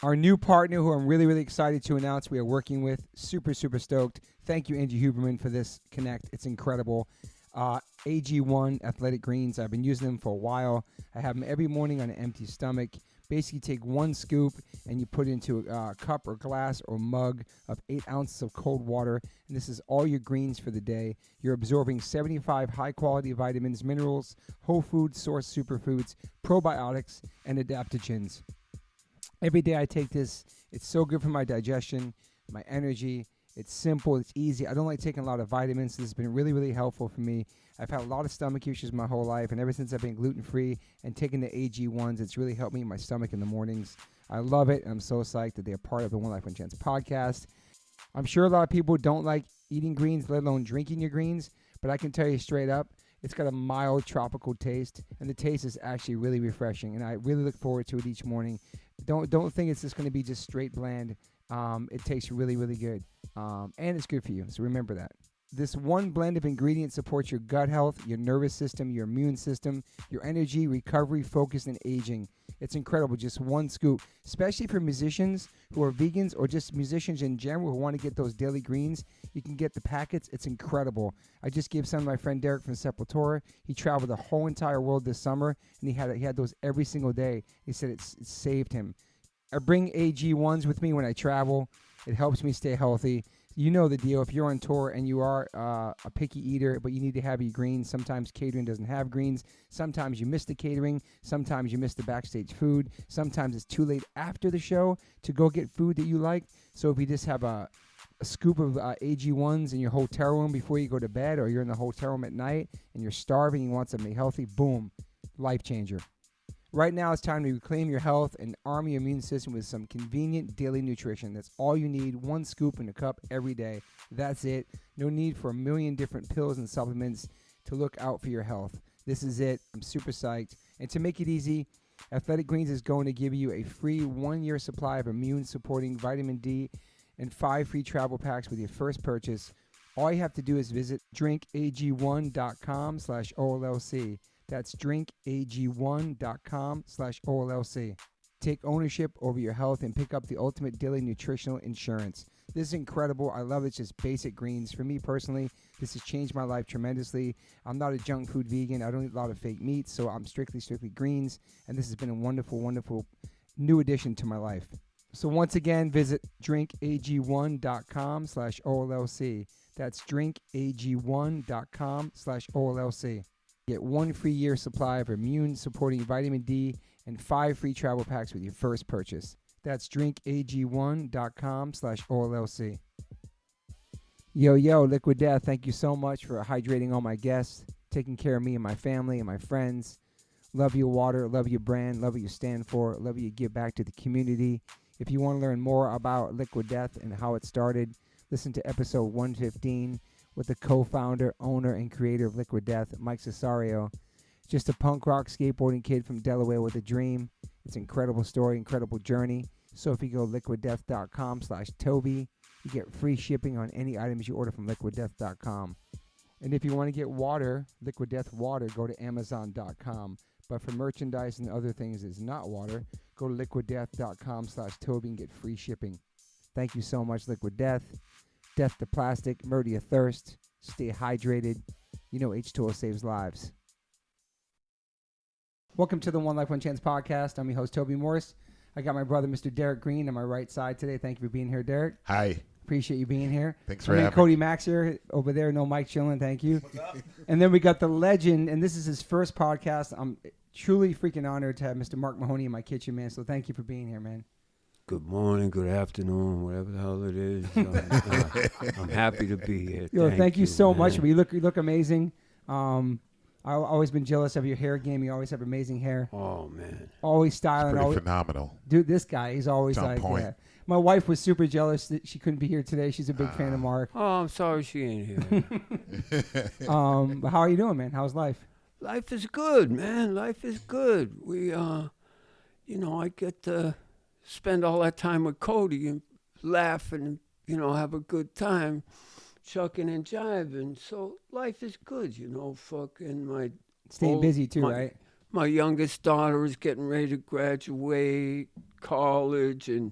Our new partner who I'm really, really excited to announce we are working with. Super, super stoked. Thank you, Angie Huberman, for this connect. It's incredible. AG1 Athletic Greens. I've been using them for a while. I have them every morning on an empty stomach. Basically, take one scoop and you put it into a cup or glass or mug of 8 ounces of cold water. And this is all your greens for the day. You're absorbing 75 high-quality vitamins, minerals, whole food source superfoods, probiotics, and adaptogens. Every day I take this. It's so good for my digestion, my energy. It's simple. It's easy. I don't like taking a lot of vitamins. This has been really, really helpful for me. I've had a lot of stomach issues my whole life, and ever since I've been gluten-free and taking the AG1s, it's really helped me in my stomach in the mornings. I love it, and I'm so psyched that they're part of the One Life One Chance podcast. I'm sure a lot of people don't like eating greens, let alone drinking your greens, but I can tell you straight up, it's got a mild tropical taste, and the taste is actually really refreshing, and I really look forward to it each morning. Don't think it's just going to be just straight bland. It tastes really, really good, and it's good for you, so remember that. This one blend of ingredients supports your gut health, your nervous system, your immune system, your energy, recovery, focus, and aging. It's incredible, just one scoop, especially for musicians who are vegans or just musicians in general who want to get those daily greens. You can get the packets. It's incredible. I just gave some to my friend Derek from Sepultura. He traveled the whole entire world this summer, and he had those every single day. He said it saved him. I bring AG1s with me when I travel. It helps me stay healthy. You know the deal. If you're on tour and you are a picky eater, but you need to have your greens, sometimes catering doesn't have greens. Sometimes you miss the catering. Sometimes you miss the backstage food. Sometimes it's too late after the show to go get food that you like. So if you just have a scoop of AG1s in your hotel room before you go to bed, or you're in the hotel room at night and you're starving and you want something healthy, boom, life changer. Right now, it's time to reclaim your health and arm your immune system with some convenient daily nutrition. That's all you need, one scoop in a cup every day. That's it. No need for a million different pills and supplements to look out for your health. This is it. I'm super psyched. And to make it easy, Athletic Greens is going to give you a free 1-year supply of immune-supporting vitamin D and 5 free travel packs with your first purchase. All you have to do is visit drinkag1.com/OLLC. That's drinkag1.com/OLLC. Take ownership over your health and pick up the ultimate daily nutritional insurance. This is incredible. I love it. It's just basic greens. For me personally, this has changed my life tremendously. I'm not a junk food vegan. I don't eat a lot of fake meats, so I'm strictly greens. And this has been a wonderful, wonderful new addition to my life. So once again, visit drinkag1.com/OLLC. That's drinkag1.com/OLLC. Get 1 free year supply of immune-supporting vitamin D and 5 free travel packs with your first purchase. That's drinkag1.com/OLLC. Yo, Liquid Death, thank you so much for hydrating all my guests, taking care of me and my family and my friends. Love your water, love your brand, love what you stand for, love what you give back to the community. If you want to learn more about Liquid Death and how it started, listen to episode 115. With the co-founder, owner, and creator of Liquid Death, Mike Cesario. Just a punk rock skateboarding kid from Delaware with a dream. It's an incredible story, incredible journey. So if you go liquiddeath.com/Toby, you get free shipping on any items you order from liquiddeath.com. And if you want to get water, Liquid Death water, go to amazon.com. But for merchandise and other things that's not water, go to liquiddeath.com/Toby and get free shipping. Thank you so much, Liquid Death. Death to plastic, murder your thirst, stay hydrated. You know H2O saves lives. Welcome to the One Life One Chance podcast. I'm your host, Toby Morse. I got my brother, Mr. Derek Green, on my right side today. Thank you for being here, Derek. Hi. Appreciate you being here. Thanks for having me. Cody Max here, over there. No Mike chilling. Thank you. What's up? And then we got the legend, and this is his first podcast. I'm truly freaking honored to have Mr. Mark Mahoney in my kitchen, man. So thank you for being here, man. Good morning, good afternoon, whatever the hell it is. I'm happy to be here. Yo, thank you so much. Man. You look amazing. I've always been jealous of your hair game. You always have amazing hair. Oh, man. Always styling. Pretty phenomenal. Dude, this guy, he's always It's on like, point. yeah. My wife was super jealous that she couldn't be here today. She's a big fan of Mark. Oh, I'm sorry she ain't here. But how are you doing, man? How's life? Life is good, man. Life is good. We, I get to spend all that time with Cody and laugh and, have a good time chucking and jiving. So life is good, fucking Staying busy too, right? my youngest daughter is getting ready to graduate college, and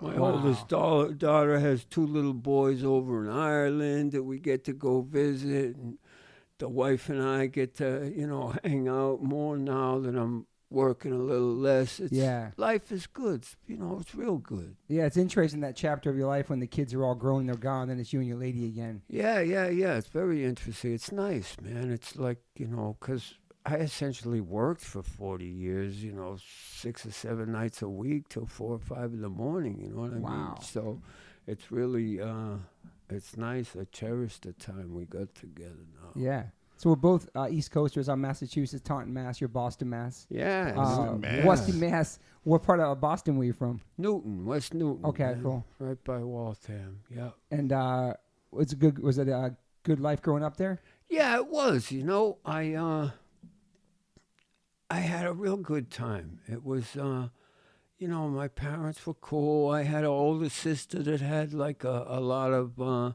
my oldest daughter has 2 little boys over in Ireland that we get to go visit, and the wife and I get to, hang out more now that I'm working a little less. Life is good. It's real good. Yeah, it's interesting, that chapter of your life when the kids are all grown and they're gone, then it's you and your lady again. Yeah. It's very interesting. It's nice, man. It's like, because I essentially worked for 40 years, 6 or 7 nights a week till 4 or 5 in the morning, you know what I mean? So it's really, it's nice. I cherish the time we got together now. Yeah. So we're both East Coasters. I'm Massachusetts, Taunton, Mass. You're Boston, Mass. Yeah. Weston, Mass. What part of Boston were you from? Newton, West Newton. Okay, man. cool. Right by Waltham, yeah. And was it a good life growing up there? Yeah, it was. I had a real good time. It was, my parents were cool. I had an older sister that had like a lot of, what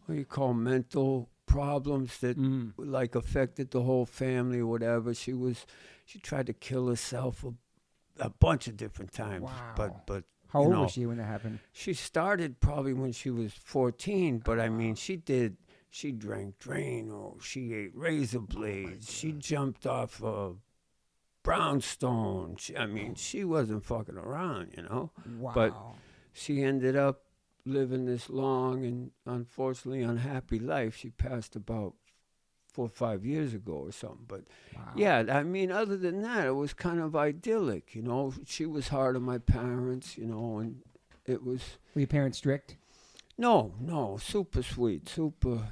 do you call, mental problems that like affected the whole family or whatever. She tried to kill herself a bunch of different times. Wow. But How old was she when that happened? She started probably when she was 14, but I mean, she drank Drano, she ate razor blades, she jumped off a brownstone. She wasn't fucking around, Wow. But she ended up living this long and unfortunately unhappy life. She passed about 4 or 5 years ago or something. But yeah, other than that, it was kind of idyllic, She was hard on my parents, and it was... Were your parents strict? No, super sweet, super,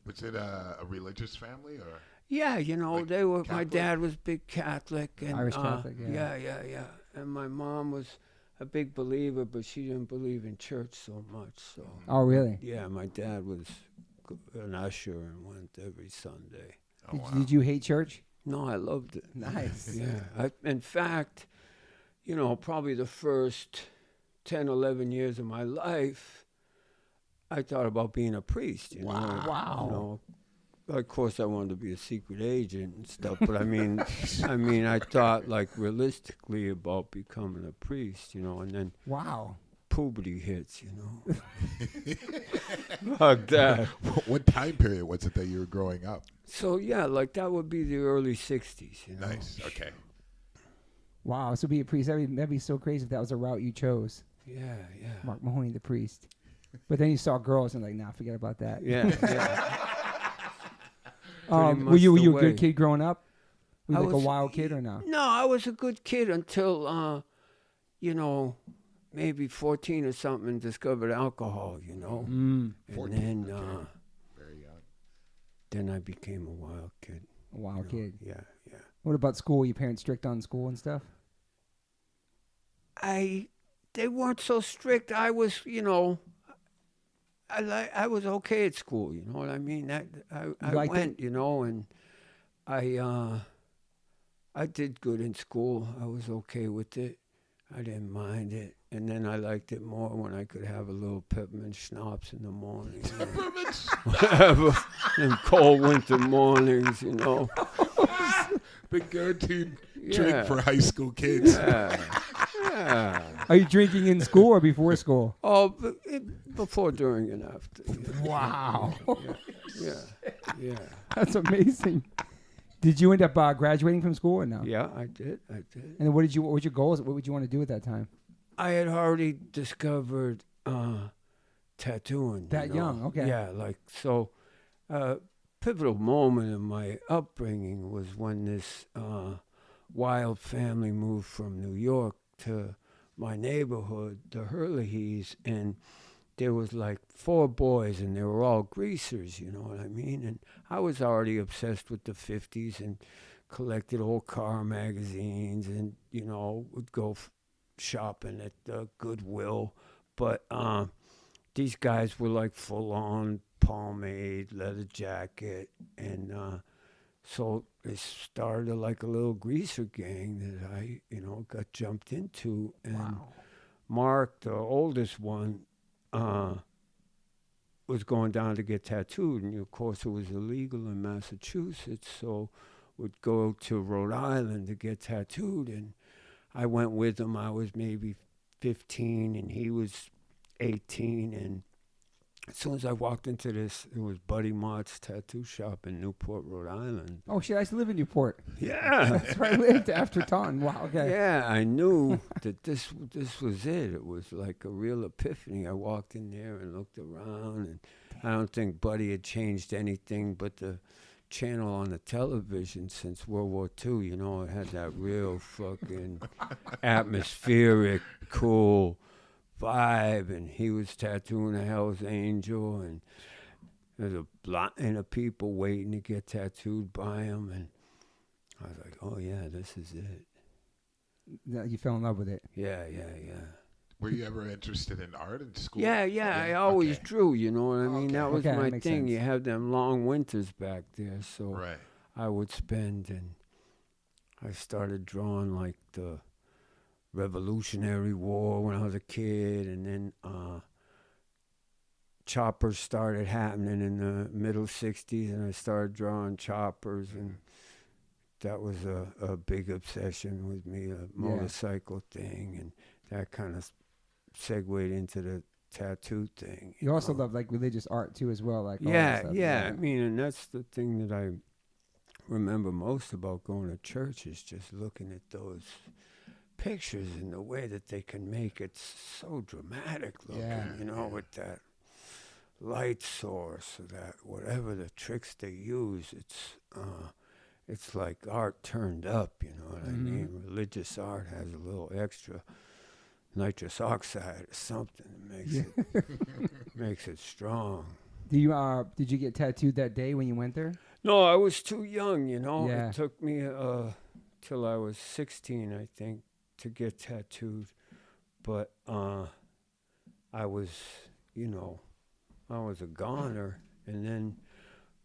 Was it a religious family or? Yeah, like they were. Catholic? My dad was big Catholic, and Irish Catholic, yeah. Yeah. And my mom was a big believer, but she didn't believe in church so much. So. Oh, really? Yeah, my dad was an usher and went every Sunday. Oh, wow. Did you hate church? No, I loved it. Nice. Yeah. In fact, probably the first 10, 11 years of my life, I thought about being a priest. Wow. Of course, I wanted to be a secret agent and stuff, but I thought like realistically about becoming a priest, and then puberty hits, Like that. What time period was it that you were growing up? So yeah, like that would be the early 60s, Nice. Okay. Wow. So be a priest. That'd be so crazy if that was a route you chose. Yeah. Mark Mahoney, the priest. But then you saw girls and like, nah, forget about that. Yeah. Were you a good kid growing up? Were you like a wild kid or no? No, I was a good kid until, maybe 14 or something and discovered alcohol, And 14, then, very young. Then I became a wild kid. A wild kid. Yeah. What about school? Were your parents strict on school and stuff? They weren't so strict. I was, I was okay at school, you know what I mean? I went, and I did good in school. I was okay with it. I didn't mind it. And then I liked it more when I could have a little peppermint schnapps in the morning. Peppermint Whatever. In cold winter mornings, The guaranteed drink for high school kids. Yeah. Are you drinking in school or before school? Oh, before, during, and after. Wow. Yeah. That's amazing. Did you end up graduating from school or no? Yeah, I did. And what were your goals? What would you want to do at that time? I had already discovered tattooing. That young, okay. Yeah, so pivotal moment in my upbringing was when this wild family moved from New York to my neighborhood, the Hurleys, and there was like 4 boys, and they were all greasers, you know what I mean? And I was already obsessed with the 50s and collected old car magazines and, would go shopping at Goodwill. But these guys were like full-on pomade, leather jacket, and so it started like a little greaser gang that I, got jumped into. And Mark, the oldest one, was going down to get tattooed, and of course it was illegal in Massachusetts. So would go to Rhode Island to get tattooed, and I went with him. I was maybe 15, and he was 18, and as soon as I walked into this, it was Buddy Mott's tattoo shop in Newport, Rhode Island. Oh, shit, I used to live in Newport. Yeah. That's where I lived after Taunton. Wow, okay. Yeah, I knew that this was it. It was like a real epiphany. I walked in there and looked around, and I don't think Buddy had changed anything but the channel on the television since World War II. You know, it had that real fucking atmospheric, cool vibe, and he was tattooing a Hell's Angel, and there's a line of people waiting to get tattooed by him, and I was like, oh yeah, this is it. You fell in love with it. Yeah. Were you ever interested in art in school? Yeah, I always drew, you know what I mean? Okay. That was Okay, my that thing. makes sense. You have them long winters back there, so Right. I would spend, and I started drawing like the Revolutionary War when I was a kid, and then choppers started happening in the middle 60s, and I started drawing choppers, and that was a big obsession with me, a motorcycle thing, and that kind of segued into the tattoo thing. You also love like religious art too, as well. Like all that Yeah, stuff. yeah. I mean, and that's the thing that I remember most about going to church is just looking at those pictures and the way that they can make it so dramatic looking, you know, with that light source or that whatever the tricks they use. It's like art turned up, you know what I mean? Religious art has a little extra nitrous oxide or something that makes it strong. Do you did you get tattooed that day when you went there? No, I was too young, you know. Yeah. It took me till I was 16, I think, to get tattooed. But I was, you know, I was a goner. And then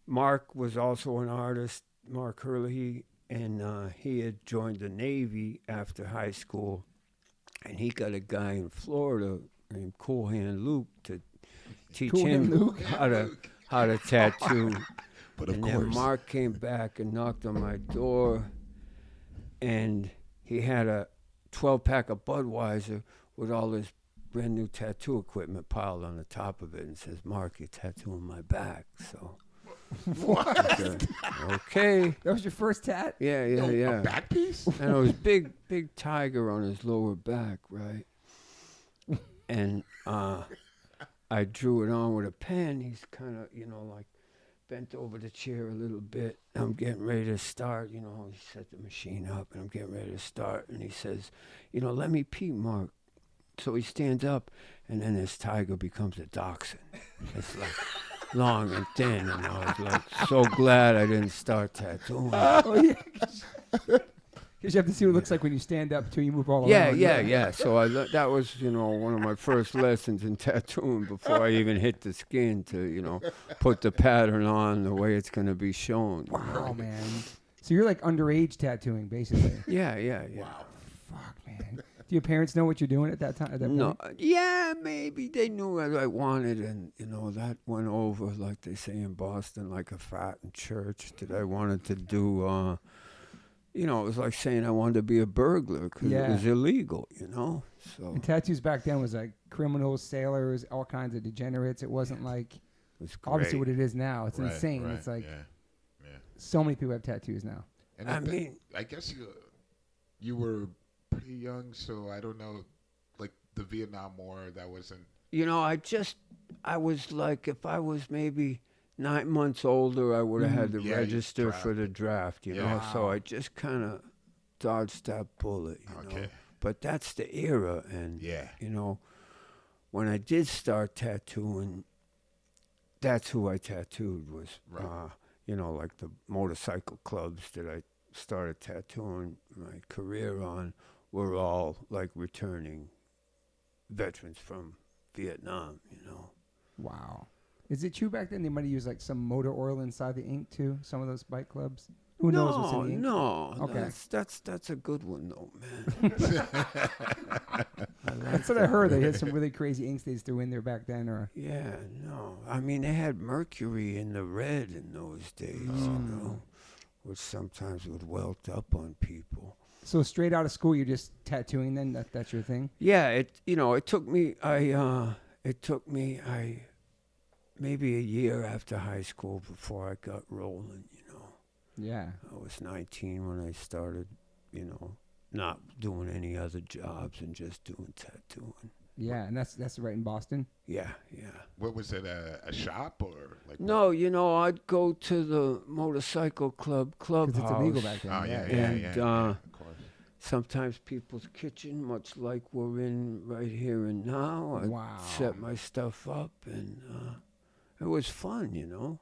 Mark was also an artist, Mark Hurley, and he had joined the Navy after high school. And he got a guy in Florida named Cool Hand Luke to teach him how to tattoo. But of and course. then Mark came back and knocked on my door, and he had a 12-pack of Budweiser with all this brand new tattoo equipment piled on the top of it, and says, "Mark, you're tattooing my back." So, What? okay. That was your first tat? Yeah. A back piece? And it was big tiger on his lower back, right? And I drew it on with a pen. He's kind of, you know, like bent over the chair a little bit. I'm getting ready to start, you know. He set the machine up, and I'm getting ready to start. And he says, you know, "Let me pee, Mark." So he stands up, and then his tiger becomes a dachshund. It's like long and thin, and I was like so glad I didn't start tattooing. Oh, yeah. Because you have to see what it looks like when you stand up till you move all around. Yeah. So that was, you know, one of my first lessons in tattooing before I even hit the skin to, you know, put the pattern on the way it's going to be shown. Wow, man. So you're like underage tattooing, basically. Yeah. Wow. Fuck, man. Do your parents know what you're doing at that time? At that No, point? yeah, maybe they knew what I wanted, and you know that went over, like they say in Boston, like a fat in church. That I wanted to do, you know, it was like saying I wanted to be a burglar because it was illegal, you know. So And tattoos back then was like criminals, sailors, all kinds of degenerates. It wasn't like it was great. obviously what it is now. It's Right, insane. right, It's like yeah. so many people have tattoos now. And I mean, I guess you were pretty young, so I don't know, like the Vietnam War, that wasn't. you know, I was like, if I was maybe 9 months older, I would have had to Yeah, you register for the draft, you know. So Wow. I just kind of dodged that bullet, you know. Okay. But that's the era, and you know, when I did start tattooing, that's who I tattooed was, Right. you know, like the motorcycle clubs that I started tattooing my career on were all like returning veterans from Vietnam, you know. Wow. Is it true back then they might have used like some motor oil inside the ink too? Some of those bike clubs? Who knows what's in the ink? No, Okay. That's a good one though, man. That's what I heard. They had some really crazy inks they threw in there back then. Or Yeah, no. I mean, they had mercury in the red in those days, you know, which sometimes would welt up on people. So straight out of school, you're just tattooing then? That's your thing? Yeah, it took me maybe a year after high school before I got rolling, Yeah. I was 19 when I started, not doing any other jobs and just doing tattooing. Yeah, and that's right in Boston? Yeah. What was it? A shop or like? No, I'd go to the motorcycle clubhouse. Because it's illegal back then. Oh yeah. And, Of course. Sometimes people's kitchen, much like we're in right here and now. I'd Wow. set my stuff up, and it was fun,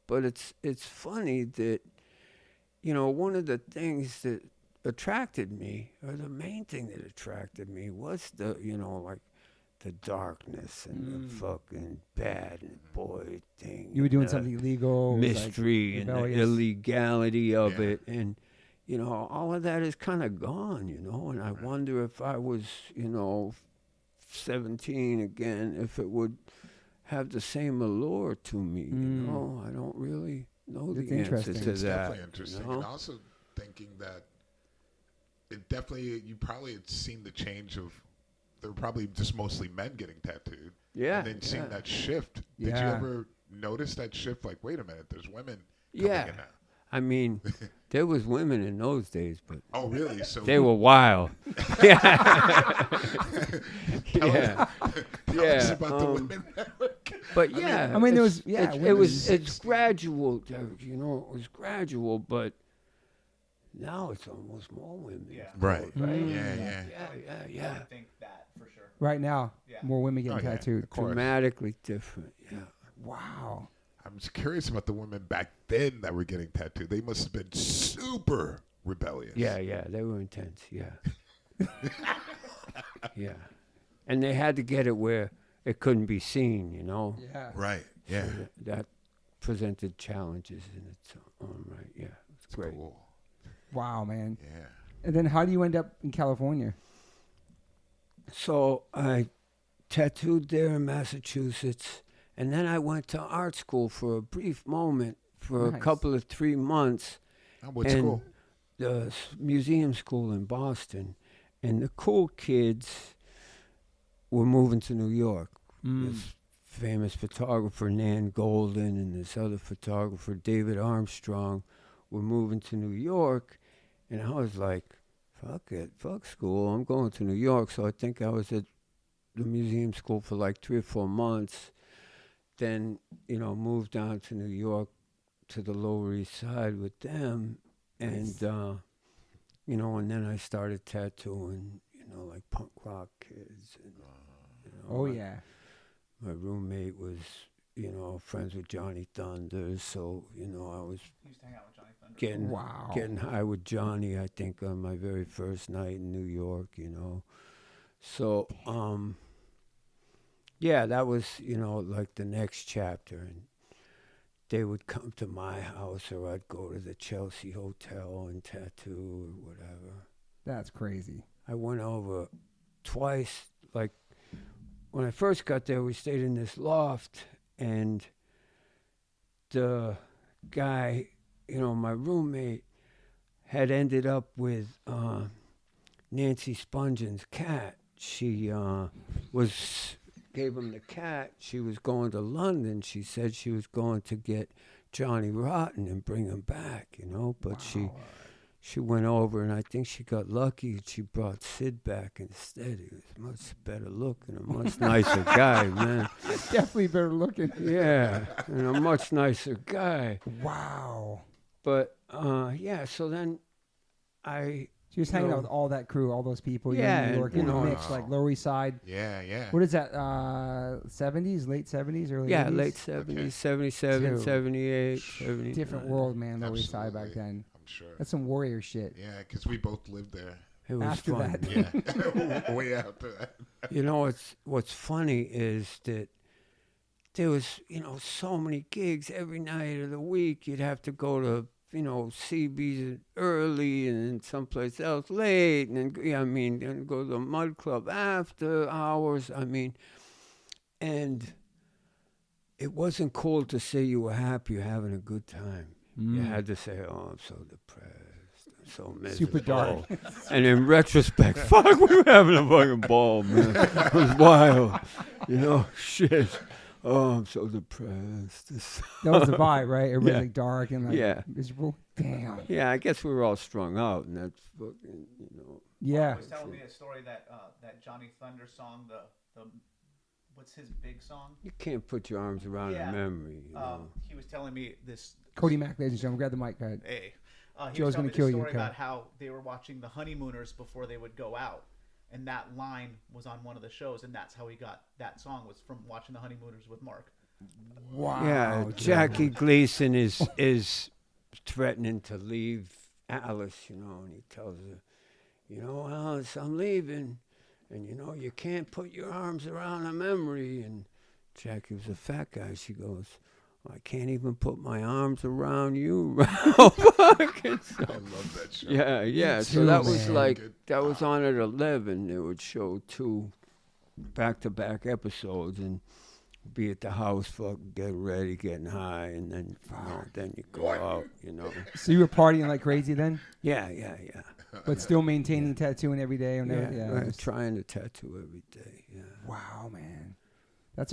But it's funny that, one of the things that attracted me, or the main thing that attracted me, was the, like the darkness and the fucking bad boy thing. You were doing and the something illegal. mystery and the rebellious. illegality of Yeah. it. And, all of that is kind of gone, and I wonder if I was, 17 again, if it would have the same allure to me, I don't really know It's the answer interesting. to It's that. definitely interesting, and also thinking that you probably had seen the change of. There were probably just mostly men getting tattooed. Yeah. And then seeing that shift. Did you Yeah. ever notice that shift? Like, wait a minute, there's women coming Yeah. in now. I mean, there was women in those days, but Oh, really? So they were wild. Yeah. Tell Yeah. us about the women. But yeah, I mean, there was- it's women gradual, Derek, it was gradual, but now it's almost more women. Yeah. Right. Right? Yeah. Yeah. I would think that for sure. Right now, Yeah. more women getting Oh, yeah. tattooed. Of course. Dramatically different. Yeah. Wow. I'm just curious about the women back then that were getting tattooed. They must have been super rebellious. Yeah, they were intense. Yeah. Yeah. And they had to get it where it couldn't be seen, Yeah. Right. Yeah. So that presented challenges in its own right. Yeah. It's great. Cool. Wow, man. Yeah. And then how do you end up in California? So I tattooed there in Massachusetts, and then I went to art school for a brief moment, for Nice. a couple of 3 months. Oh, what and school? The museum school in Boston. And the cool kids were moving to New York. This famous photographer, Nan Golden, and this other photographer, David Armstrong, were moving to New York. And I was like, fuck it, fuck school, I'm going to New York. So I think I was at the museum school for like 3 or 4 months. Then, moved down to New York to the Lower East Side with them. And, and then I started tattooing, like punk rock kids. And, Oh, yeah. My roommate was, friends with Johnny Thunder. So, I was You used to hang out with Johnny Thunder. Wow. getting high with Johnny, I think, on my very first night in New York, So, yeah, that was, like the next chapter. And they would come to my house, or I'd go to the Chelsea Hotel and tattoo or whatever. That's crazy. I went over twice. Like, when I first got there, we stayed in this loft, and the guy, my roommate, had ended up with Nancy Spongeon's cat. She gave him the cat. She was going to London. She said she was going to get Johnny Rotten and bring him back, But she went over, and I think she got lucky. She brought Sid back instead. He was much better looking, a much nicer guy, man. Definitely better looking. Yeah, and a much nicer guy. Wow. But, so then I... So you're just hanging out with all that crew, all those people. You're Yeah, in New York, and, in the you know, mix, like Lower East Side. Yeah. What is that? 70s, late 70s, early 80s? late 70s, Okay. 77, Dude. 78, 79. Different world, man. Lower East Side back Absolutely. then. I'm sure. That's some warrior shit. Yeah, because we both lived there. It was After fun. that. Yeah. Way after that. What's funny is that there was, so many gigs every night of the week. You'd have to go to, CB's early and then someplace else late. And then, then go to the Mud Club after hours. And it wasn't cool to say you were happy or having a good time. You had to say, "Oh, I'm so depressed, I'm so miserable." Super dark. And in retrospect, fuck, we were having a fucking ball, man. It was wild, shit. Oh, I'm so depressed. That was the vibe, right? Everybody's Yeah. like dark and like Yeah. miserable. Damn. Yeah, I guess we were all strung out, and that's fucking, Yeah. He was telling me a story that that Johnny Thunder song, the what's his big song? You can't put your arms around Yeah. a memory. He was telling me this. Cody Mack, ladies and gentlemen, grab the mic. Go ahead. Hey, he Joe's was telling gonna me kill this you, story okay. about how they were watching the Honeymooners before they would go out, and that line was on one of the shows, and that's how he got that song, was from watching the Honeymooners with Mark. Wow. Yeah, dude. Jackie Gleason is threatening to leave Alice, and he tells her, Alice, I'm leaving, and you can't put your arms around a memory. And Jackie was a fat guy. She goes, I can't even put my arms around you. I love that show. Yeah. Me So too, that was man. that was on at 11. They would show 2 back-to-back episodes and be at the house, fucking get ready, getting high, and then then you go out, So you were partying like crazy then, Yeah. but still maintaining tattooing every day and Yeah, everything. Yeah. right, trying to tattoo every day. Yeah. Wow, man.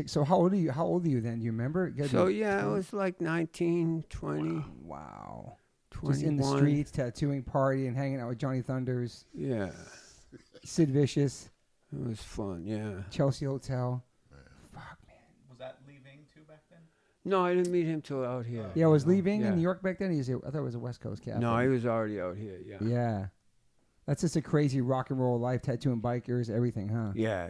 So how old are you? How old are you then? Do you remember? You gotta So be yeah, I 20? was like 19, 20, Wow. 21. Just in the streets, tattooing, partying, hanging out with Johnny Thunders, Yeah, Sid Vicious, it was fun. Yeah. Chelsea Hotel. Fuck, man. Was that leaving too back then? No, I didn't meet him till out here. Yeah, I was leaving Yeah. in New York back then. I thought it was a West Coast cat. No, he was already out here. Yeah. Yeah. That's just a crazy rock and roll life, tattooing bikers, everything, huh? Yeah.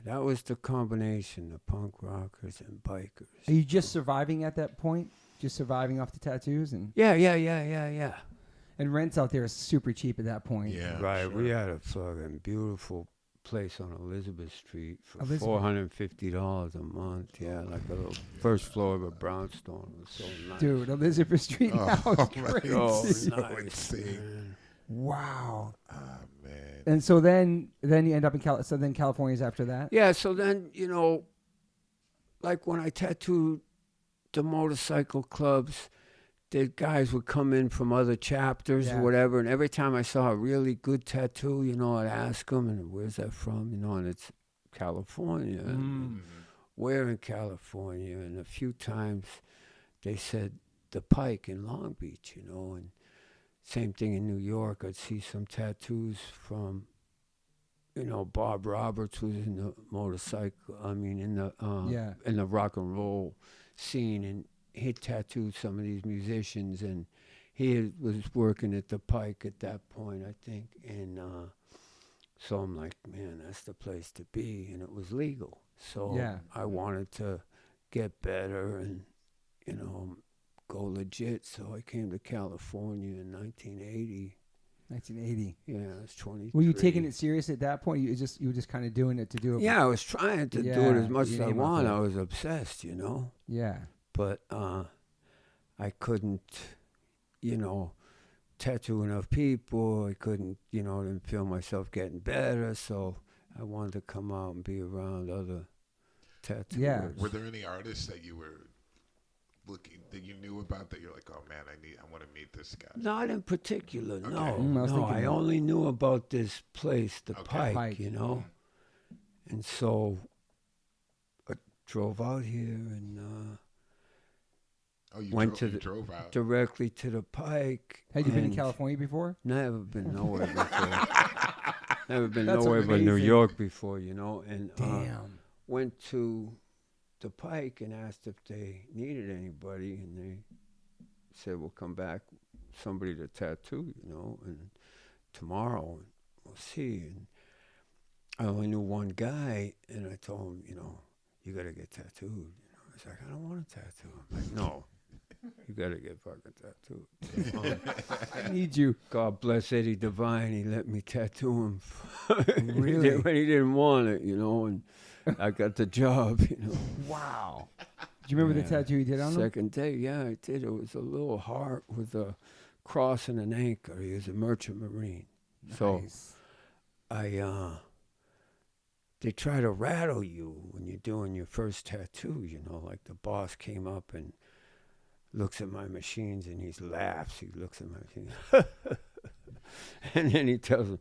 That was the combination of punk rockers and bikers. Are you just surviving at that point? Just surviving off the tattoos? Yeah. And rents out there is super cheap at that point. Yeah. Right, sure. we had a fucking beautiful place on Elizabeth Street for Elizabeth. $450 a month. Yeah, like a little first floor of a brownstone. It was so nice. Dude, Elizabeth Street now is man. crazy. Oh, So nice, insane. man. Wow. Ah, man. And so then you end up in California's after that? Yeah, so then, like when I tattooed the motorcycle clubs, the guys would come in from other chapters Yeah. or whatever, and every time I saw a really good tattoo, I'd ask them, and where's that from? And it's California. And where in California? And a few times they said the Pike in Long Beach, and same thing in New York. I'd see some tattoos from, Bob Roberts was in the in the rock and roll scene, and he tattooed some of these musicians, and he was working at the Pike at that point, I think. And so I'm like, man, that's the place to be, and it was legal. So Yeah. I wanted to get better and, go legit. So I came to California in 1980. 1980. Yeah, I was 23. Were you taking it serious at that point? You were just kind of doing it to do it? Yeah, I was trying to do it Yeah, as much your as I name out want. there. I was obsessed, Yeah. But I couldn't, tattoo enough people. I couldn't, didn't feel myself getting better. So I wanted to come out and be around other tattooers. Yeah. Were there any artists that you were that you knew about that you're like, oh man, I want to meet this guy? Not in particular, no. I was thinking I that. only knew about this place, the Okay. Pike, And so I drove out here and Oh, you went to you the- drove out. directly to the Pike. Had you been in and California before? Never been nowhere before. Never been That's nowhere but New amazing. York before, And Damn. went to the Pike and asked if they needed anybody, and they said, "We'll come back, somebody to tattoo, and tomorrow we'll see." And I only knew one guy, and I told him, you got to get tattooed. He's like, "I don't want a tattoo." I'm like, "No, you got to get fucking tattooed." I need you. God bless Eddie Devine. He let me tattoo him. Really? When he didn't want it, and I got the job, Wow. Do you remember the Yeah. tattoo you did on him? Second day, yeah, I did. It was a little heart with a cross and an anchor. He was a merchant marine. So Nice. they try to rattle you when you're doing your first tattoo, like the boss came up and looks at my machines and he laughs. He looks at my machines. And then he tells him,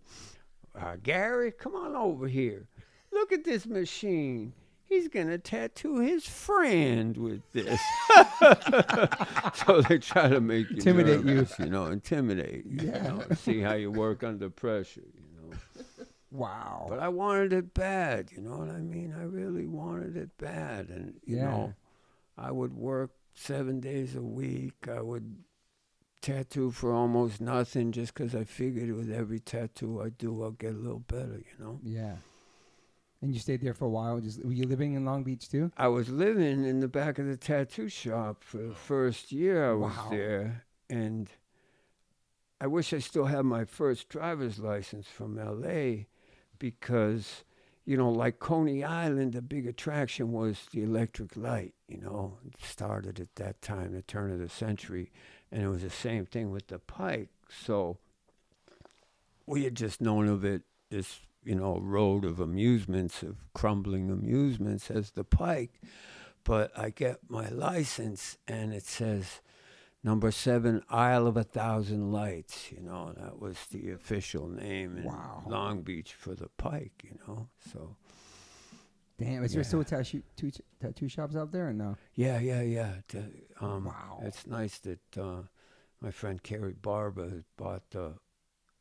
Gary, come on over here. Look at this machine. He's going to tattoo his friend with this. So they try to make you Intimidate nervous, intimidate you, Yeah. see how you work under pressure, Wow. But I wanted it bad, you know what I mean? I really wanted it bad. And, you know, I would work 7 days a week. I would tattoo for almost nothing just because I figured with every tattoo I do, I'll get a little better, Yeah. And you stayed there for a while. Were you living in Long Beach too? I was living in the back of the tattoo shop for the first year I was there. And I wish I still had my first driver's license from L.A. because, like Coney Island, the big attraction was the electric light, It started at that time, the turn of the century. And it was the same thing with the Pike. So we had just known of it, this road of amusements, of crumbling amusements as the Pike. But I get my license and it says number 7, Isle of 1,000 Lights, that was the official name in Long Beach for the Pike, so. Damn, is there still tattoo shops out there or no? Yeah. Wow. It's nice that my friend Carrie Barber has bought the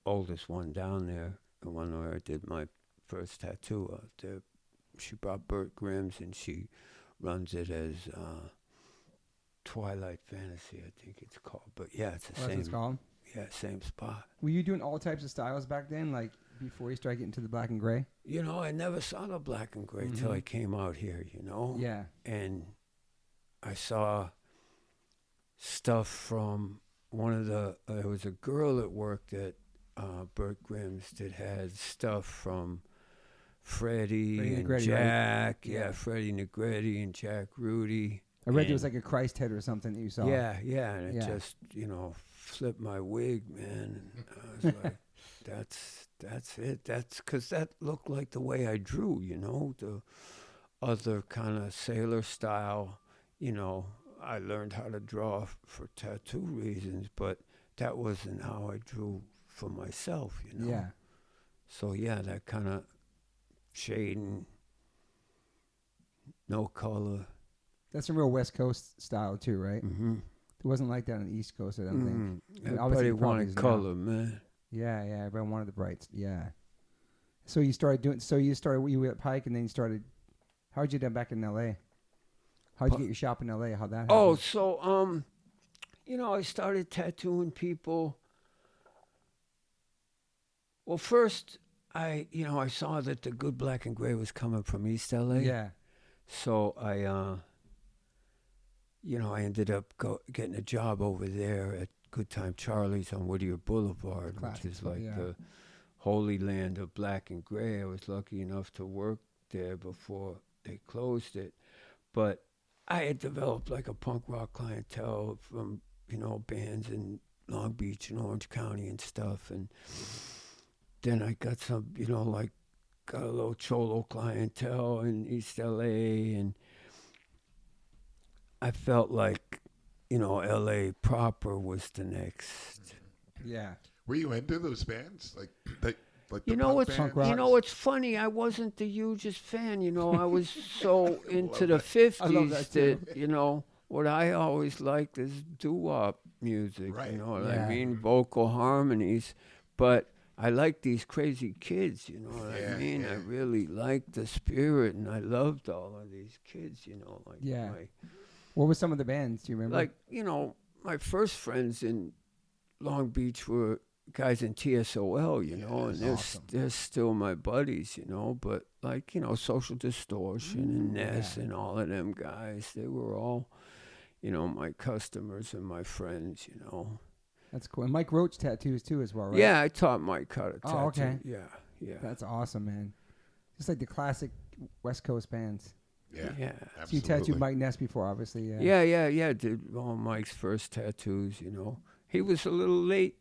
oldest one down there. The one where I did my first tattoo out there. She brought Burt Grimm's and she runs it as Twilight Fantasy, I think it's called. But yeah, it's the same. That's what it's called? Yeah, same spot. Were you doing all types of styles back then, like before you started getting to the black and gray? I never saw the black and gray till I came out here, Yeah. And I saw stuff from one of the, there was a girl that worked at Burt Grimm's that had stuff from Freddie and Negretti, Jack. right? Yeah, Freddie Negretti and Jack Rudy. I read there was like a Christ head or something that you saw. Yeah, and it just, flipped my wig, man. And I was like, that's it. That's because that looked like the way I drew, the other kind of sailor style, I learned how to draw for tattoo reasons, but that wasn't how I drew for myself, Yeah. So yeah, that kind of shading, no color. That's a real West Coast style too, right? Mm-hmm. It wasn't like that on the East Coast, I don't think. Everybody it probably wanted is now. color, man. Yeah, everyone wanted the brights. Yeah. So you were at Pike and then you started, how'd you get back in L.A.? How'd you get your shop in L.A.? How'd that happen? Oh, so, I started tattooing people. Well, first, I saw that the good black and gray was coming from East LA. Yeah. So I ended up getting a job over there at Good Time Charlie's on Whittier Boulevard, which is like the holy land of black and gray. I was lucky enough to work there before they closed it. But I had developed like a punk rock clientele from, bands in Long Beach and Orange County and stuff. And then I got some, got a little cholo clientele in East LA. And I felt like, LA proper was the next. Yeah. Were you into those bands? Like the punk rock? What's funny? I wasn't the hugest fan. I was so into the 50s that what I always liked is doo-wop music. Right. You know what Yeah. I mean? Vocal harmonies. But I like these crazy kids. You know what I mean? Yeah. I really liked the spirit, and I loved all of these kids. What were some of the bands? Do you remember? My first friends in Long Beach were guys in TSOL, and they're still my buddies, but Social Distortion and Ness and all of them guys, they were all, my customers and my friends, That's cool. And Mike Roach tattoos too as well, right? Yeah, I taught Mike how to tattoo. Oh, okay. Yeah. That's awesome, man. Just like the classic West Coast bands. Yeah. Yeah. So you tattooed Mike Ness before, obviously. Yeah. Did all Mike's first tattoos, He was a little late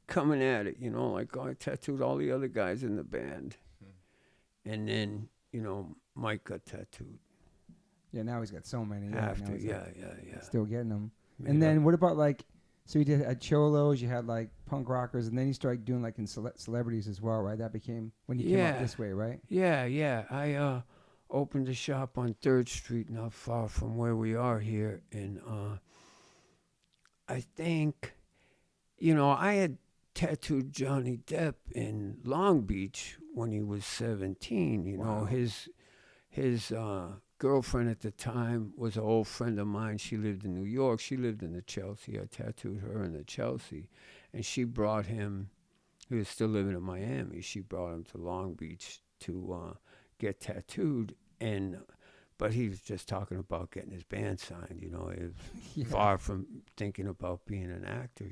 coming at it, I tattooed all the other guys in the band. And then, Mike got tattooed. Yeah, now he's got so many. After, now he's yeah. still getting them. And then what about like, so you did at Cholos, you had like punk rockers, and then you started doing like in celebrities as well, right? That became when you came up this way, right? Yeah. I opened a shop on 3rd Street, not far from where we are here. And I think, I had tattooed Johnny Depp in Long Beach when he was 17. Wow. His girlfriend at the time was an old friend of mine. She lived in New York. She lived in the Chelsea. I tattooed her in the Chelsea. And she brought him, he was still living in Miami. She brought him to Long Beach to get tattooed. But he was just talking about getting his band signed, He was far from thinking about being an actor,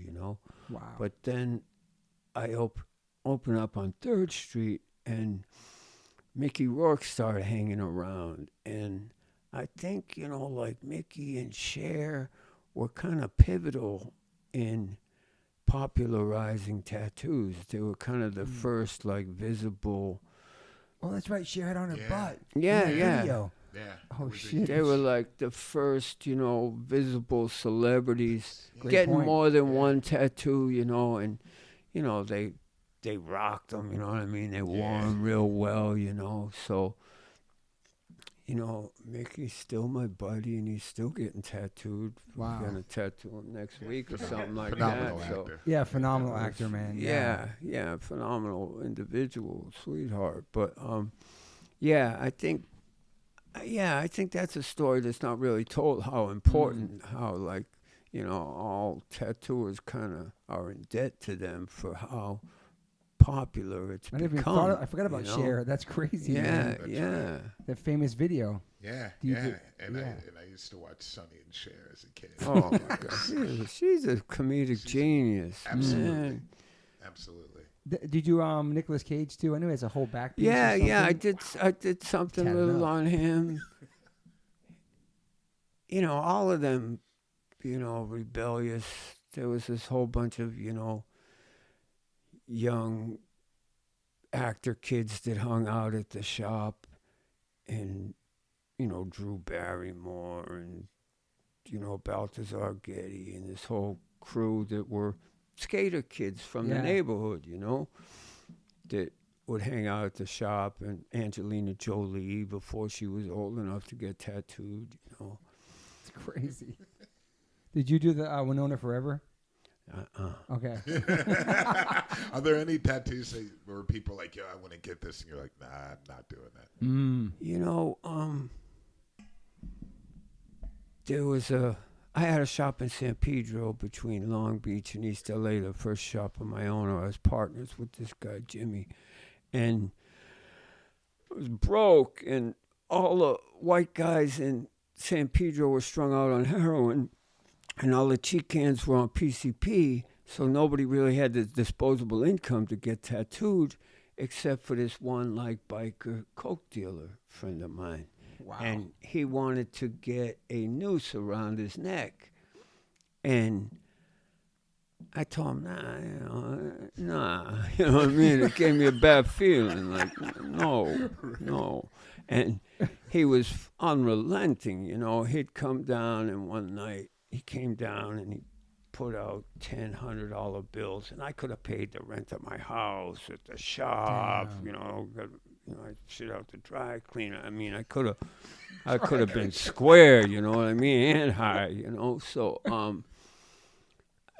Wow. But then I opened up on 3rd Street, and Mickey Rourke started hanging around. And I think, like Mickey and Cher were kind of pivotal in popularizing tattoos. They were kind of the first, like, visible. Oh, that's right. Cher had on her butt. Yeah. Video. Yeah. Oh, It was a shit. They were like the first, visible celebrities Great getting point. more than one tattoo, and, they rocked them, you know what I mean? They wore them real well, So, Mickey's still my buddy, and he's still getting tattooed. Wow. We're going to tattoo him next week or something like Phenomenal that. So, actor. Yeah, phenomenal actor, man. yeah, phenomenal individual, sweetheart. But, I think that's a story that's not really told, how important, how, like, all tattooers kind of are in debt to them for how popular it's become. I forgot about Cher. That's crazy. Yeah, man. That's yeah. That famous video. Yeah, You yeah. did- And yeah. I used to watch Sonny and Cher as a kid. Oh, my God. She's a comedic genius. Absolutely. Man. Absolutely. Did you Nicolas Cage too? I know he has a whole back piece. Yeah, or yeah. I something. did something Tatted little up. on him. All of them, rebellious. There was this whole bunch of, young actor kids that hung out at the shop, and, Drew Barrymore and, Balthazar Getty and this whole crew that were skater kids from the neighborhood, that would hang out at the shop, and Angelina Jolie before she was old enough to get tattooed, It's crazy. Did you do the Winona Forever? Okay. Are there any tattoos where people are like, yo, I want to get this, and you're like, nah, I'm not doing that? There was I had a shop in San Pedro between Long Beach and East LA, the first shop of my own. I was partners with this guy, Jimmy. And I was broke, and all the white guys in San Pedro were strung out on heroin, and all the Chicans were on PCP, so nobody really had the disposable income to get tattooed, except for this one, like, biker coke dealer friend of mine. Wow. And he wanted to get a noose around his neck. And I told him, nah. You know what I mean? It gave me a bad feeling. Like, no. And he was unrelenting, He'd come down, and one night he came down and he put out $100 bills. And I could have paid the rent of my house at the shop, I shit out the dry cleaner. I mean, I could have been square, you know what I mean, and high, So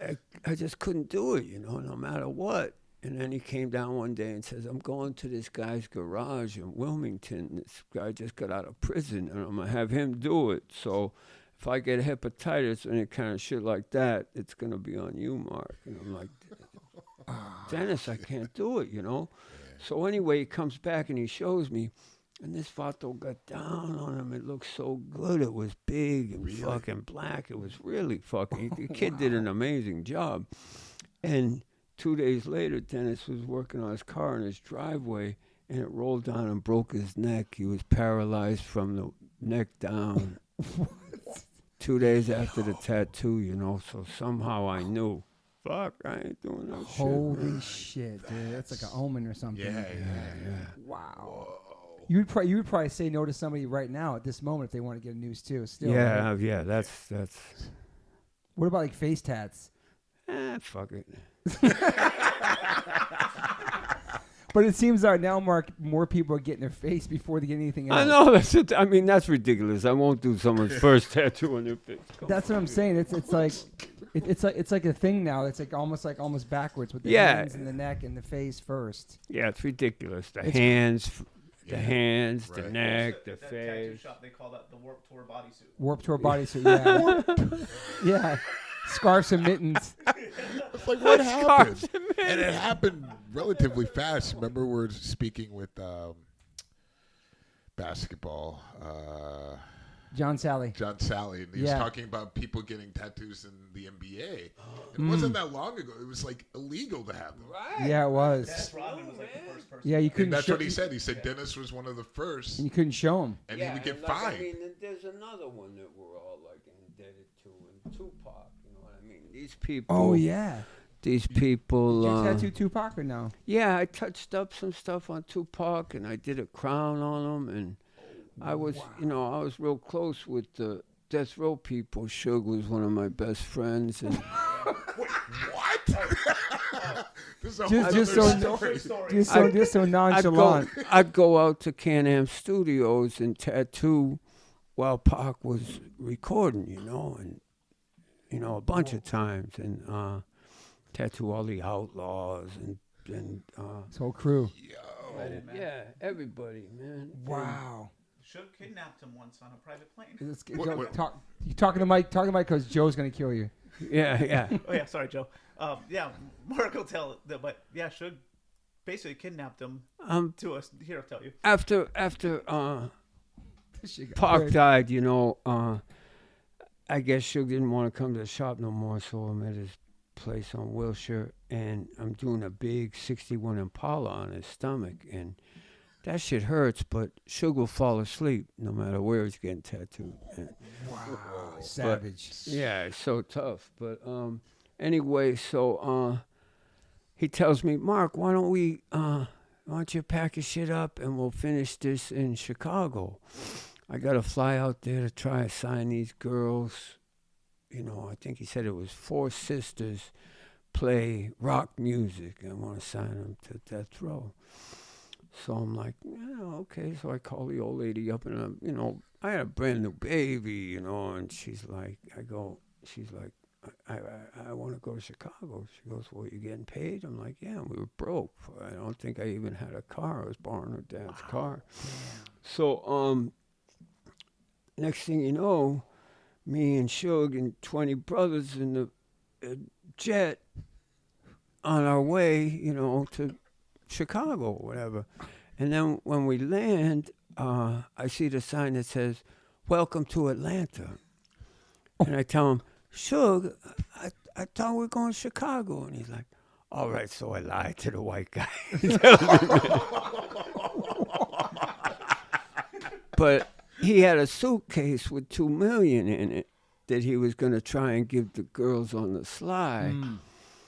I just couldn't do it, no matter what. And then he came down one day and says, I'm going to this guy's garage in Wilmington. This guy just got out of prison, and I'm going to have him do it. So if I get hepatitis or any kind of shit like that, it's going to be on you, Mark. And I'm like, Dennis, I can't do it, So anyway, he comes back and he shows me, and this vato got down on him. It looked so good. It was big and fucking black. It was really fucking, the kid did an amazing job. And 2 days later, Dennis was working on his car in his driveway, and it rolled down and broke his neck. He was paralyzed from the neck down. 2 days after the tattoo, so somehow I knew. Fuck, I ain't doing that shit. Holy shit, dude. That's like an omen or something. Yeah. Wow. You would probably say no to somebody right now at this moment if they want to get a news too. Still. Yeah, Right? yeah, that's. What about like face tats? Fuck it. But it seems like now, Mark, more people are getting their face before they get anything else. I know that's it. I mean, that's ridiculous. I won't do someone's first tattoo on their face. That's what I'm saying. It's like a thing now. It's like almost backwards with the Yeah. hands and the neck and the face first. Yeah, it's ridiculous. The It's- hands, the right. neck, the That tattoo face. shop, they call that the Warped Tour bodysuit. Warped Tour bodysuit. Yeah. Yeah. Scarves and mittens. It's like, what happened? And it happened relatively fast. Remember, we're speaking with basketball. John Sally. John Sally, and he was talking about people getting tattoos in the NBA. It wasn't that long ago. It was like illegal to have them. Right. Yeah, it was. Dennis Rodman was like the first person. Yeah, you And couldn't. that's show, what he said. He said Dennis was one of the first, And you couldn't show him. and he would get and like, fined. I mean, there's another one that we're all like indebted to, and Tupac. You know what I mean? These people. Oh yeah. These people. Did you tattoo Tupac or no? Yeah, I touched up some stuff on Tupac, and I did a crown on him, and I was, I was real close with the Death Row people. Suge was one of my best friends, and What? This is a Just whole so- other story. Just so nonchalant. I'd go out to Can-Am Studios and tattoo while Pac was recording, and a bunch of times, and tattoo all the Outlaws and This whole crew. yeah, everybody, man. Wow. Should kidnapped him once on a private plane. You talking to Mike? Talking to Mike because Joe's gonna kill you. Yeah. Oh yeah, sorry, Joe. Yeah, Mark will tell that, but yeah, Suge basically kidnapped him to us. Here, I'll tell you. After This shit got Pac good. died, I guess Suge didn't want to come to the shop no more, so I'm at his place on Wilshire, and I'm doing a big 61 Impala on his stomach, and that shit hurts, but Suge will fall asleep no matter where he's getting tattooed. Wow. Savage. Yeah, it's so tough. But anyway, so he tells me, Mark, why don't you pack your shit up and we'll finish this in Chicago? I got to fly out there to try to sign these girls. I think he said it was 4 sisters play rock music. I want to sign them to Death Row. So I'm like, yeah, okay. So I call the old lady up, and I had a brand new baby, and she's like, I want to go to Chicago. She goes, well, you getting paid? I'm like, yeah, we were broke. I don't think I even had a car. I was borrowing her dad's car. So next thing you know, me and Suge and 20 brothers in the jet on our way, to Chicago or whatever. And then when we land, I see the sign that says, welcome to Atlanta. And I tell him, Suge, I thought we were going to Chicago. And he's like, all right, so I lied to the white guy. But he had a suitcase with $2 million in it that he was going to try and give the girls on the sly.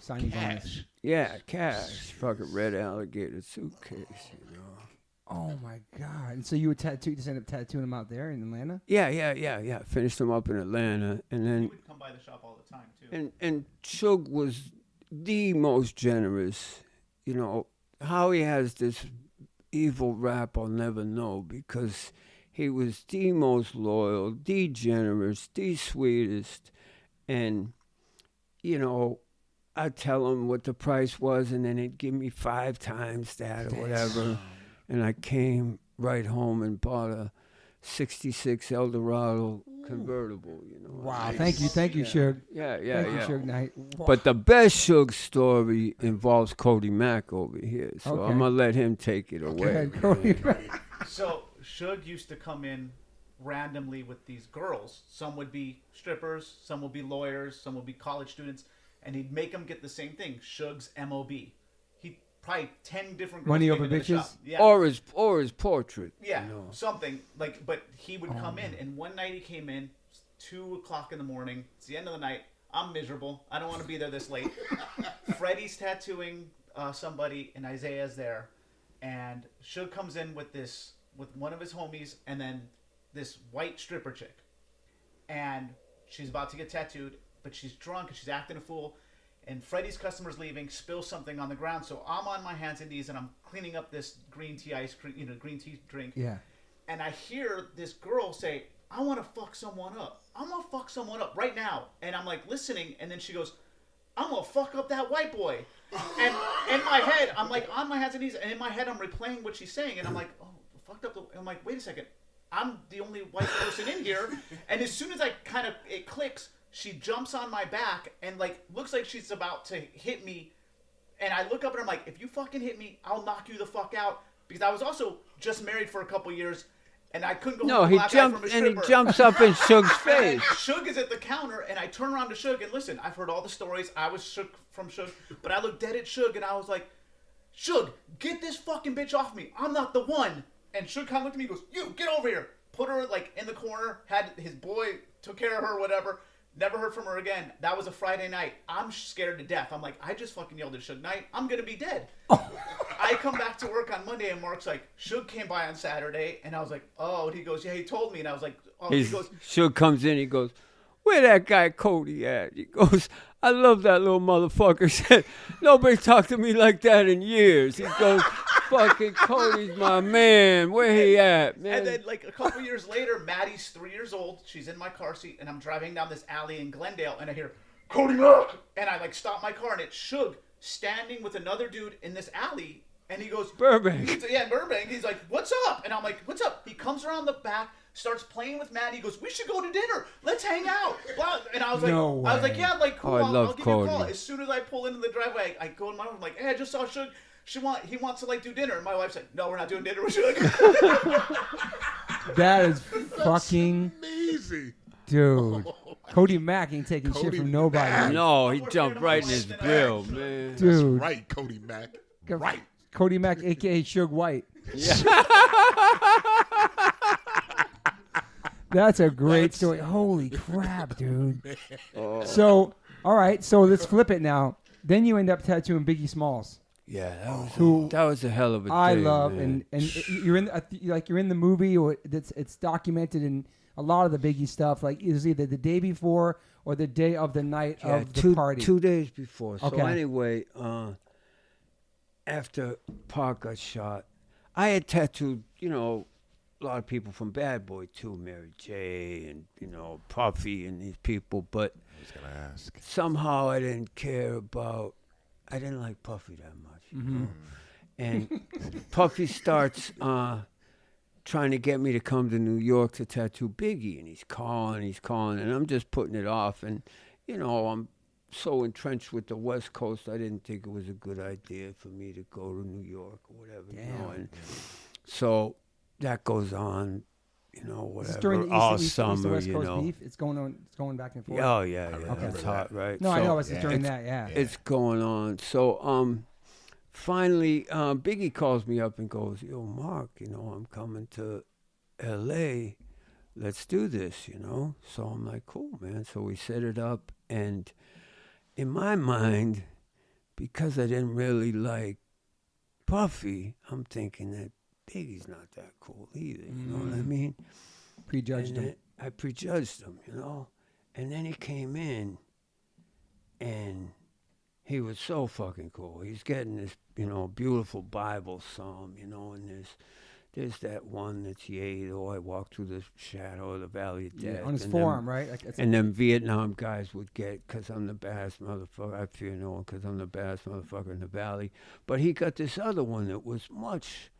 Signing bonus. Yeah, cash. Fucking red alligator suitcase, Oh my God! And so you would just end up tattooing him out there in Atlanta? Yeah. Finished them up in Atlanta, and He then would come by the shop all the time too. and Suge was the most generous. How he has this evil rap, I'll never know, because he was the most loyal, the generous, the sweetest, and I'd tell him what the price was, and then he'd give me 5 times that or whatever. And I came right home and bought a 66 Eldorado convertible, Wow! Thank you, Suge. Yeah. Thank you, Suge Knight. But the best Suge story involves Cody Mack over here, so Okay. I'm going to let him take it Go away. ahead, Cody. So Suge used to come in randomly with these girls. Some would be strippers, some would be lawyers, some would be college students, and he'd make them get the same thing, Suge's MOB. He'd probably 10 different girls Money came over into the bitches? shop. Yeah. Or his portrait. Yeah, something like. But he would come in, and one night he came in, 2:00 in the morning. It's the end of the night. I'm miserable. I don't want to be there this late. Freddie's tattooing somebody, and Isaiah's there, and Suge comes in with one of his homies, and then this white stripper chick, and she's about to get tattooed. but she's drunk and she's acting a fool. And Freddie's customer's leaving, spills something on the ground. So I'm on my hands and knees and I'm cleaning up this green tea ice cream, green tea drink. Yeah. And I hear this girl say, I want to fuck someone up. I'm going to fuck someone up right now. And I'm like listening. And then she goes, I'm going to fuck up that white boy. And in my head, I'm like on my hands and knees. And in my head, I'm replaying what she's saying. And I'm like, oh, fucked up. I'm like, wait a second. I'm the only white person in here. And as soon as it clicks, she jumps on my back and like looks like she's about to hit me. And I look up and I'm like, if you fucking hit me, I'll knock you the fuck out. Because I was also just married for a couple years. And I couldn't go No, home he with a black guy jumped from a and he stripper. jumps up in Suge's face. Suge is at the counter, and I turn around to Suge, and listen, I've heard all the stories. I was shook from Suge, but I looked dead at Suge, and I was like, Suge, get this fucking bitch off me. I'm not the one. And Suge kind of looked at me and goes, you, get over here. Put her, like, in the corner, had his boy, took care of her, whatever. Never heard from her again. That was a Friday night. I'm scared to death. I'm like, I just fucking yelled at Suge Knight. I'm going to be dead. I come back to work on Monday, and Mark's like, Suge came by on Saturday. And I was like, oh. And he goes, yeah, he told me. And I was like, oh. He goes, Suge comes in, he goes, where that guy Cody at? He goes, I love that little motherfucker. Said, nobody talked to me like that in years. He goes, fucking Cody's my man. Where he at, man? And then, like, a couple years later, Maddie's 3 years old. She's in my car seat, and I'm driving down this alley in Glendale, and I hear, Cody Mack! And I, like, stop my car, and it's Suge standing with another dude in this alley, and he goes, Burbank. Yeah, in Burbank. He's like, what's up? And I'm like, what's up? He comes around the back, starts playing with Maddie. He goes, we should go to dinner. Let's hang out. Blah. And I was like, No way. I was like, yeah, like, cool. Oh, I'll give you a call. Cody. As soon as I pull into the driveway, I go in my room. I'm like, hey, I just saw Suge. He wants to like do dinner. And my wife's like, no, we're not doing dinner with Suge. That is fucking Amazing. dude. Cody Mack ain't taking shit Cody from nobody. Mack. No, he jumped right in his grill, man. Dude. Right, Cody Mack. Right. Cody Mack, a.k.a. Suge White. That's a great story. Holy crap, dude. So, all right. So let's flip it now. Then you end up tattooing Biggie Smalls. Yeah, Who that was a hell of a day, I love, man. and you're in you're in the movie, or it's documented in a lot of the Biggie stuff. Like it was either the day before or the day of the night of the party. 2 days before. So Okay. anyway, after Park got shot, I had tattooed, a lot of people from Bad Boy too, Mary J. and, Puffy and these people. But I was going to ask. somehow I didn't care about, I didn't like Puffy that much. Mm-hmm. And Puffy starts trying to get me to come to New York to tattoo Biggie. And he's calling. And I'm just putting it off. And, I'm so entrenched with the West Coast, I didn't think it was a good idea for me to go to New York or whatever. And so that goes on, whatever, Is this during the all East summer, West Coast beef? It's going on. It's going back and forth. Oh, yeah. remember It's that. hot, right? No, I know. It's during it's- that. Yeah. It's going on. So, finally, Biggie calls me up and goes, yo, Mark, I'm coming to L.A. Let's do this, So I'm like, cool, man. So we set it up. And in my mind, because I didn't really like Puffy, I'm thinking that Biggie's not that cool either. You know what I mean? Prejudged And him. I prejudged him, And then he came in, and he was so fucking cool. He's getting this, beautiful Bible psalm, and there's that one that's, yea, though I walk through the shadow of the valley of death. On his and forearm, right? Like it's, And then Vietnam guys would get, because I'm the baddest motherfucker. I fear no one, because I'm the baddest motherfucker in the valley. But he got this other one that was much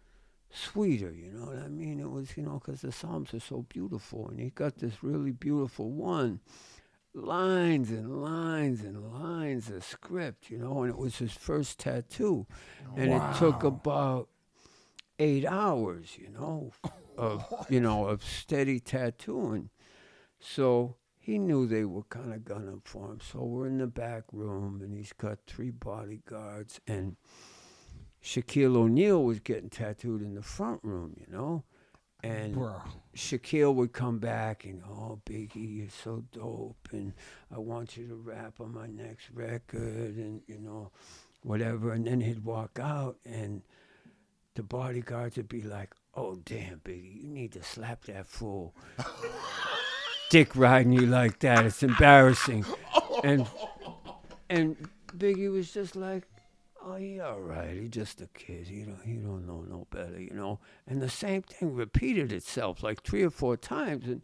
sweeter, you know what I mean? It was, because the Psalms are so beautiful. And he got this really beautiful one. Lines and lines and lines of script, and it was his first tattoo. And it took about 8 hours, of steady tattooing. So he knew they were kind of gunning for him. So we're in the back room, and he's got 3 bodyguards, and Shaquille O'Neal was getting tattooed in the front room, And bro. Shaquille would come back and, oh, Biggie, you're so dope, and I want you to rap on my next record, and, whatever. And then he'd walk out, and the bodyguards would be like, oh, damn, Biggie, you need to slap that fool. Dick riding you like that, it's embarrassing. and Biggie was just like, oh, he all right. He just a kid. He don't know no better, you know. And the same thing repeated itself like 3 or 4 times. And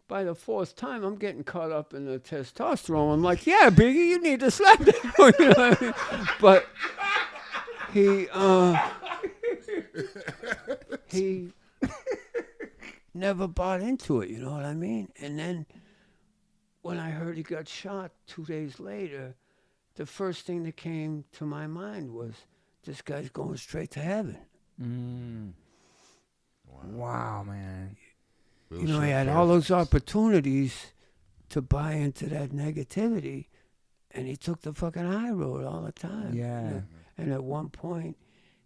by the 4th time, I'm getting caught up in the testosterone. I'm like, yeah, Biggie, you need to slap that. You know what I mean? But he never bought into it, you know what I mean? And then when I heard he got shot 2 days later, the first thing that came to my mind was, this guy's going straight to heaven. Wow, man. You know, he had all those opportunities to buy into that negativity, and he took the fucking high road all the time. Yeah. And at one point,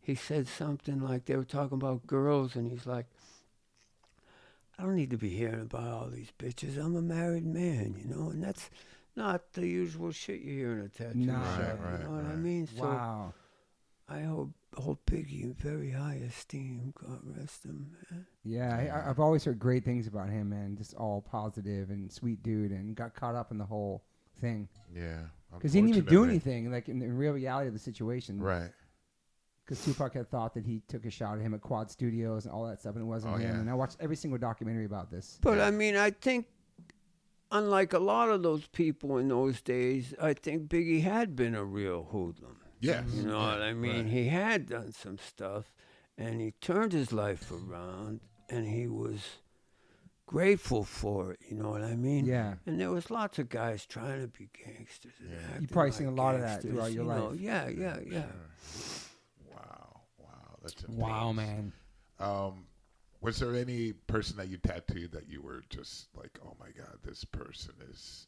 he said something like, they were talking about girls, and he's like, I don't need to be hearing about all these bitches. I'm a married man, you know, and that's not the usual shit you hear in a tattoo shop. You know what I mean? So Wow. I hold Biggie in very high esteem. God rest him, man. Yeah, I've always heard great things about him, man. Just all positive and sweet dude, and got caught up in the whole thing. Yeah. Because he didn't even do anything, like in real reality of the situation. Right. Because Tupac had thought that he took a shot at him at Quad Studios and all that stuff, and it wasn't him. Yeah. And I watched every single documentary about this. But I mean, I think, unlike a lot of those people in those days, I think Biggie had been a real hoodlum. Yes. You know what I mean? Right. He had done some stuff, and he turned his life around, and he was grateful for it. You know what I mean? Yeah. And there was lots of guys trying to be gangsters. And Yeah. acting You probably like seen a lot of that gangsters, throughout your you know? life. Yeah. Wow. That's intense. Wow, man. Was there any person that you tattooed that you were just like, oh my God, this person is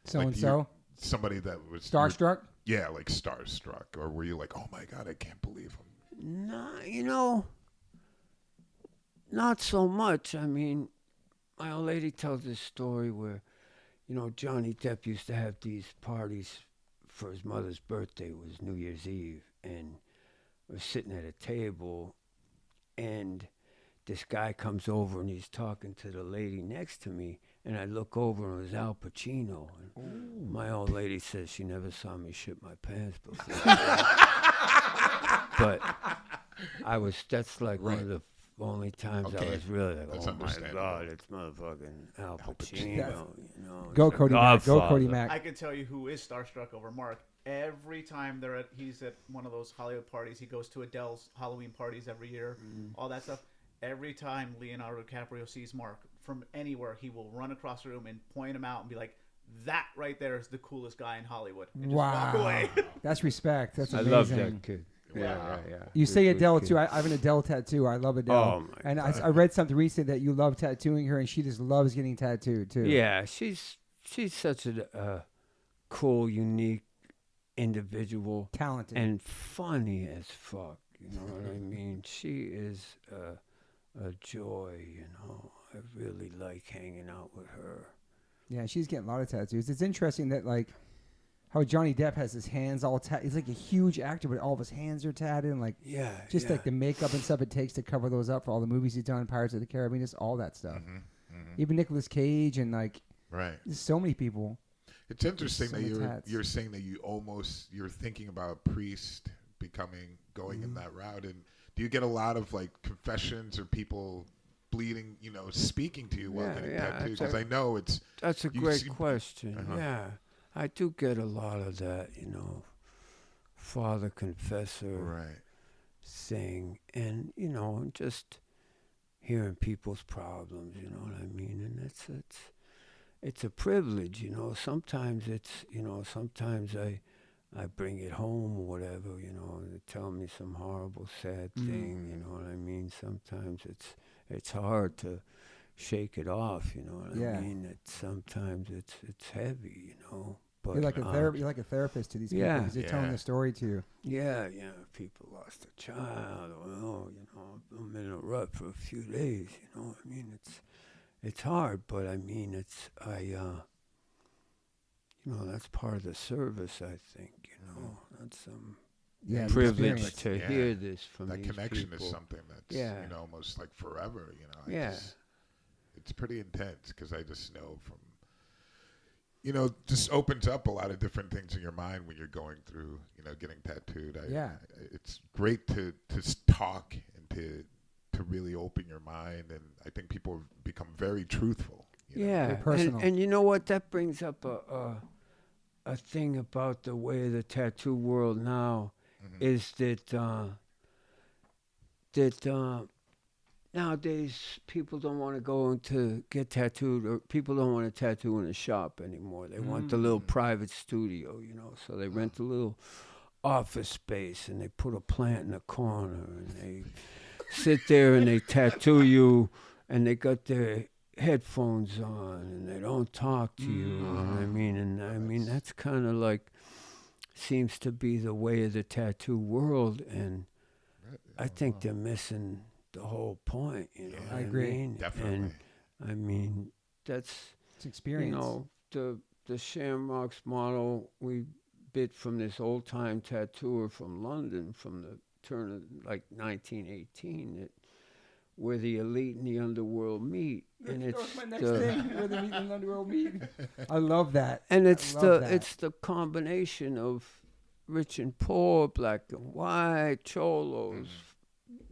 So like and so. somebody that was Starstruck? Yeah, like starstruck. Or were you like, oh my God, I can't believe him? Nah, you know, not so much. I mean, my old lady tells this story where, you know, Johnny Depp used to have these parties for his mother's birthday. It was New Year's Eve, and we're sitting at a table, and this guy comes over and he's talking to the lady next to me, and I look over and it was Al Pacino. And my old lady says she never saw me shit my pants before. But that's like one of the only times I was really like, That's oh my understandable. God, it's motherfucking Al Pacino. You know, Go, it's a Cody Mack. Go, Godfather. Cody Mack. I can tell you who is starstruck over Mark. Every time he's at one of those Hollywood parties, he goes to Adele's Halloween parties every year, all that stuff. Every time Leonardo DiCaprio sees Mark from anywhere, he will run across the room and point him out and be like, that right there is the coolest guy in Hollywood. And just walk away. That's respect. That's I amazing. love that kid. Wow. Yeah. You say Good Adele kid. too. I have an Adele tattoo. I love Adele. Oh, my and God. I read something recently that you love tattooing her, and she just loves getting tattooed too. Yeah, she's such a cool, unique individual, Talented. and funny as fuck. You know what I mean? She is a joy. You know, I really like hanging out with her. Yeah, she's getting a lot of tattoos. It's interesting that like how Johnny Depp has his hands all tatted. He's like a huge actor, but all of his hands are tatted, and like just like the makeup and stuff it takes to cover those up for all the movies he's done, Pirates of the Caribbean, just all that stuff. Even Nicolas Cage and like there's so many people. It's interesting so that many tats. you're saying that you're thinking about a priest going in that route. And do you get a lot of like confessions or people bleeding, you know, speaking to you while getting tattoos? Because I know that's a great question. Yeah, I do get a lot of that. You know, Father Confessor thing, and you know, just hearing people's problems. You know what I mean? And it's a privilege, you know. Sometimes sometimes I bring it home or whatever, you know, and they tell me some horrible, sad thing, you know what I mean? Sometimes it's hard to shake it off, you know what I mean? Sometimes it's heavy, you know. But You're like a therapist to these people because they're telling the story to you. Yeah, people lost a child, or you know, I'm in a rut for a few days, you know what I mean? It's hard, but I mean, you know, that's part of the service, I think, you know. That's privilege to hear this from these people. That connection is something that's, you know, almost like forever, you know. It's pretty intense because I just know from, just opens up a lot of different things in your mind when you're going through, getting tattooed. It's great to talk and to really open your mind, and I think people have become very truthful. Very personal. And you know what? That brings up a thing about the way of the tattoo world now is that nowadays people don't want to go to get tattooed, or people don't want to tattoo in a shop anymore. They want the little private studio, so they rent a little office space and they put a plant in the corner and they sit there and they tattoo you, and they got their headphones on and they don't talk to you. I mean that's kind of like seems to be the way of the tattoo world, and I think they're missing the whole point. I agree. Definitely. And it's experience. The Shamrock's model we bit from this old time tattooer from London from the turn of 1918 that where the elite and the underworld meet, and it's my next thing, where the meet and the underworld meet. I love that. And it's the combination of rich and poor, black and white, cholos,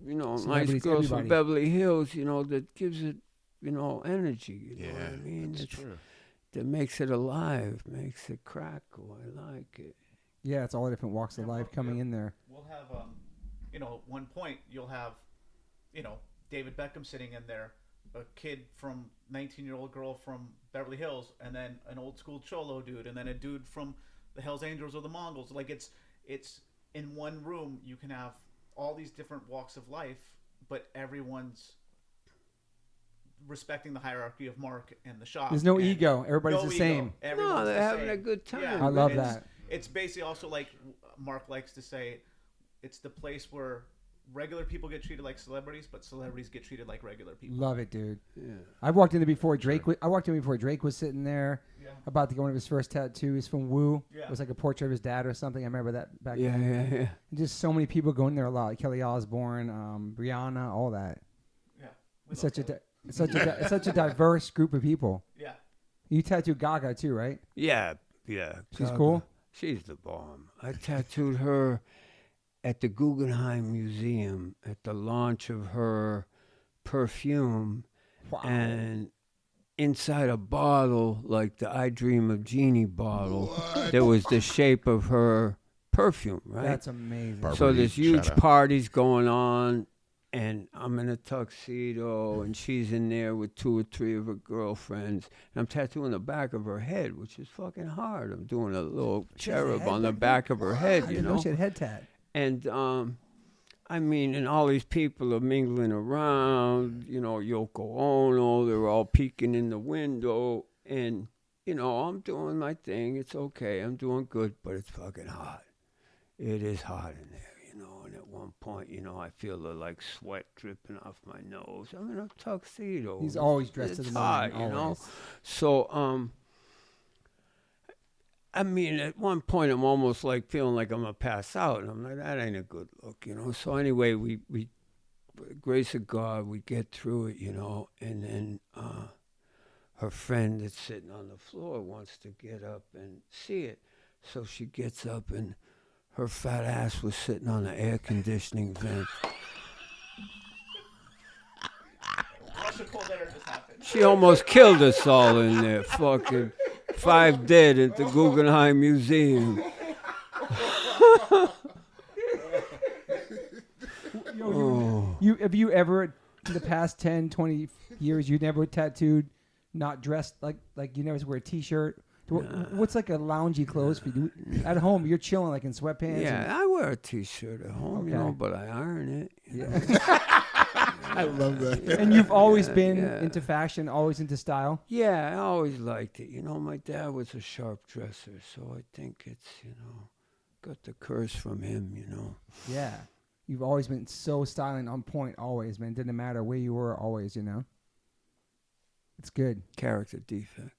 nice girls from Beverly Hills, that gives it, energy. You know what I mean? That's true. That makes it alive, makes it crackle. I like it. Yeah, it's all different walks of life coming in there. We'll have, at one point you'll have, David Beckham sitting in there, a kid from 19-year-old girl from Beverly Hills, and then an old school cholo dude, and then a dude from the Hells Angels or the Mongols. Like it's in one room you can have all these different walks of life, but everyone's respecting the hierarchy of Mark and the shop. There's no ego. Everybody's the same. No, they're having a good time. Yeah, I love that. It's basically also like Mark likes to say, it's the place where regular people get treated like celebrities, but celebrities get treated like regular people. Love it, dude. Yeah. I walked in before Drake was sitting there, about to get one of his first tattoos from Wu. Yeah. It was like a portrait of his dad or something. I remember that back Yeah. And just so many people go in there a lot. Like Kelly Osbourne, Rihanna, all that. Yeah. It's such a diverse group of people. Yeah. You tattooed Gaga too, right? Yeah. She's cool. She's the bomb. I tattooed her at the Guggenheim Museum at the launch of her perfume. Wow. And inside a bottle, like the I Dream of Jeannie bottle, there was the shape of her perfume, right? That's amazing. So there's huge parties going on, and I'm in a tuxedo, and she's in there with 2 or 3 of her girlfriends, and I'm tattooing the back of her head, which is fucking hard. I'm doing a little cherub on the back of her head, I didn't know she had head tat. And and all these people are mingling around, Yoko Ono, they're all peeking in the window, and, I'm doing my thing. It's okay. I'm doing good, but it's fucking hot. It is hot in there, and at one point, I feel the, sweat dripping off my nose. I'm in a tuxedo. He's always dressed to the hot, nines, So, at one point, I'm almost feeling like I'm going to pass out. And I'm like, that ain't a good look, So anyway, we grace of God, we get through it, And then her friend that's sitting on the floor wants to get up and see it. So she gets up, and her fat ass was sitting on the air conditioning vent. Russia cold air just happened. She almost killed us all in there. Fucking 5 dead at the Guggenheim Museum. Have you ever, in the past 10, 20 years, you never tattooed, not dressed like you never wear a T-shirt? What's like a loungy clothes for you? At home, you're chilling like in sweatpants. Yeah, I wear a T-shirt at home, but I iron it. I love that. And you've always been into fashion, always into style? Yeah, I always liked it. My dad was a sharp dresser, so I think it's, got the curse from him, Yeah. You've always been so styling on point, always, man. Didn't matter where you were, always, It's good. Character defect.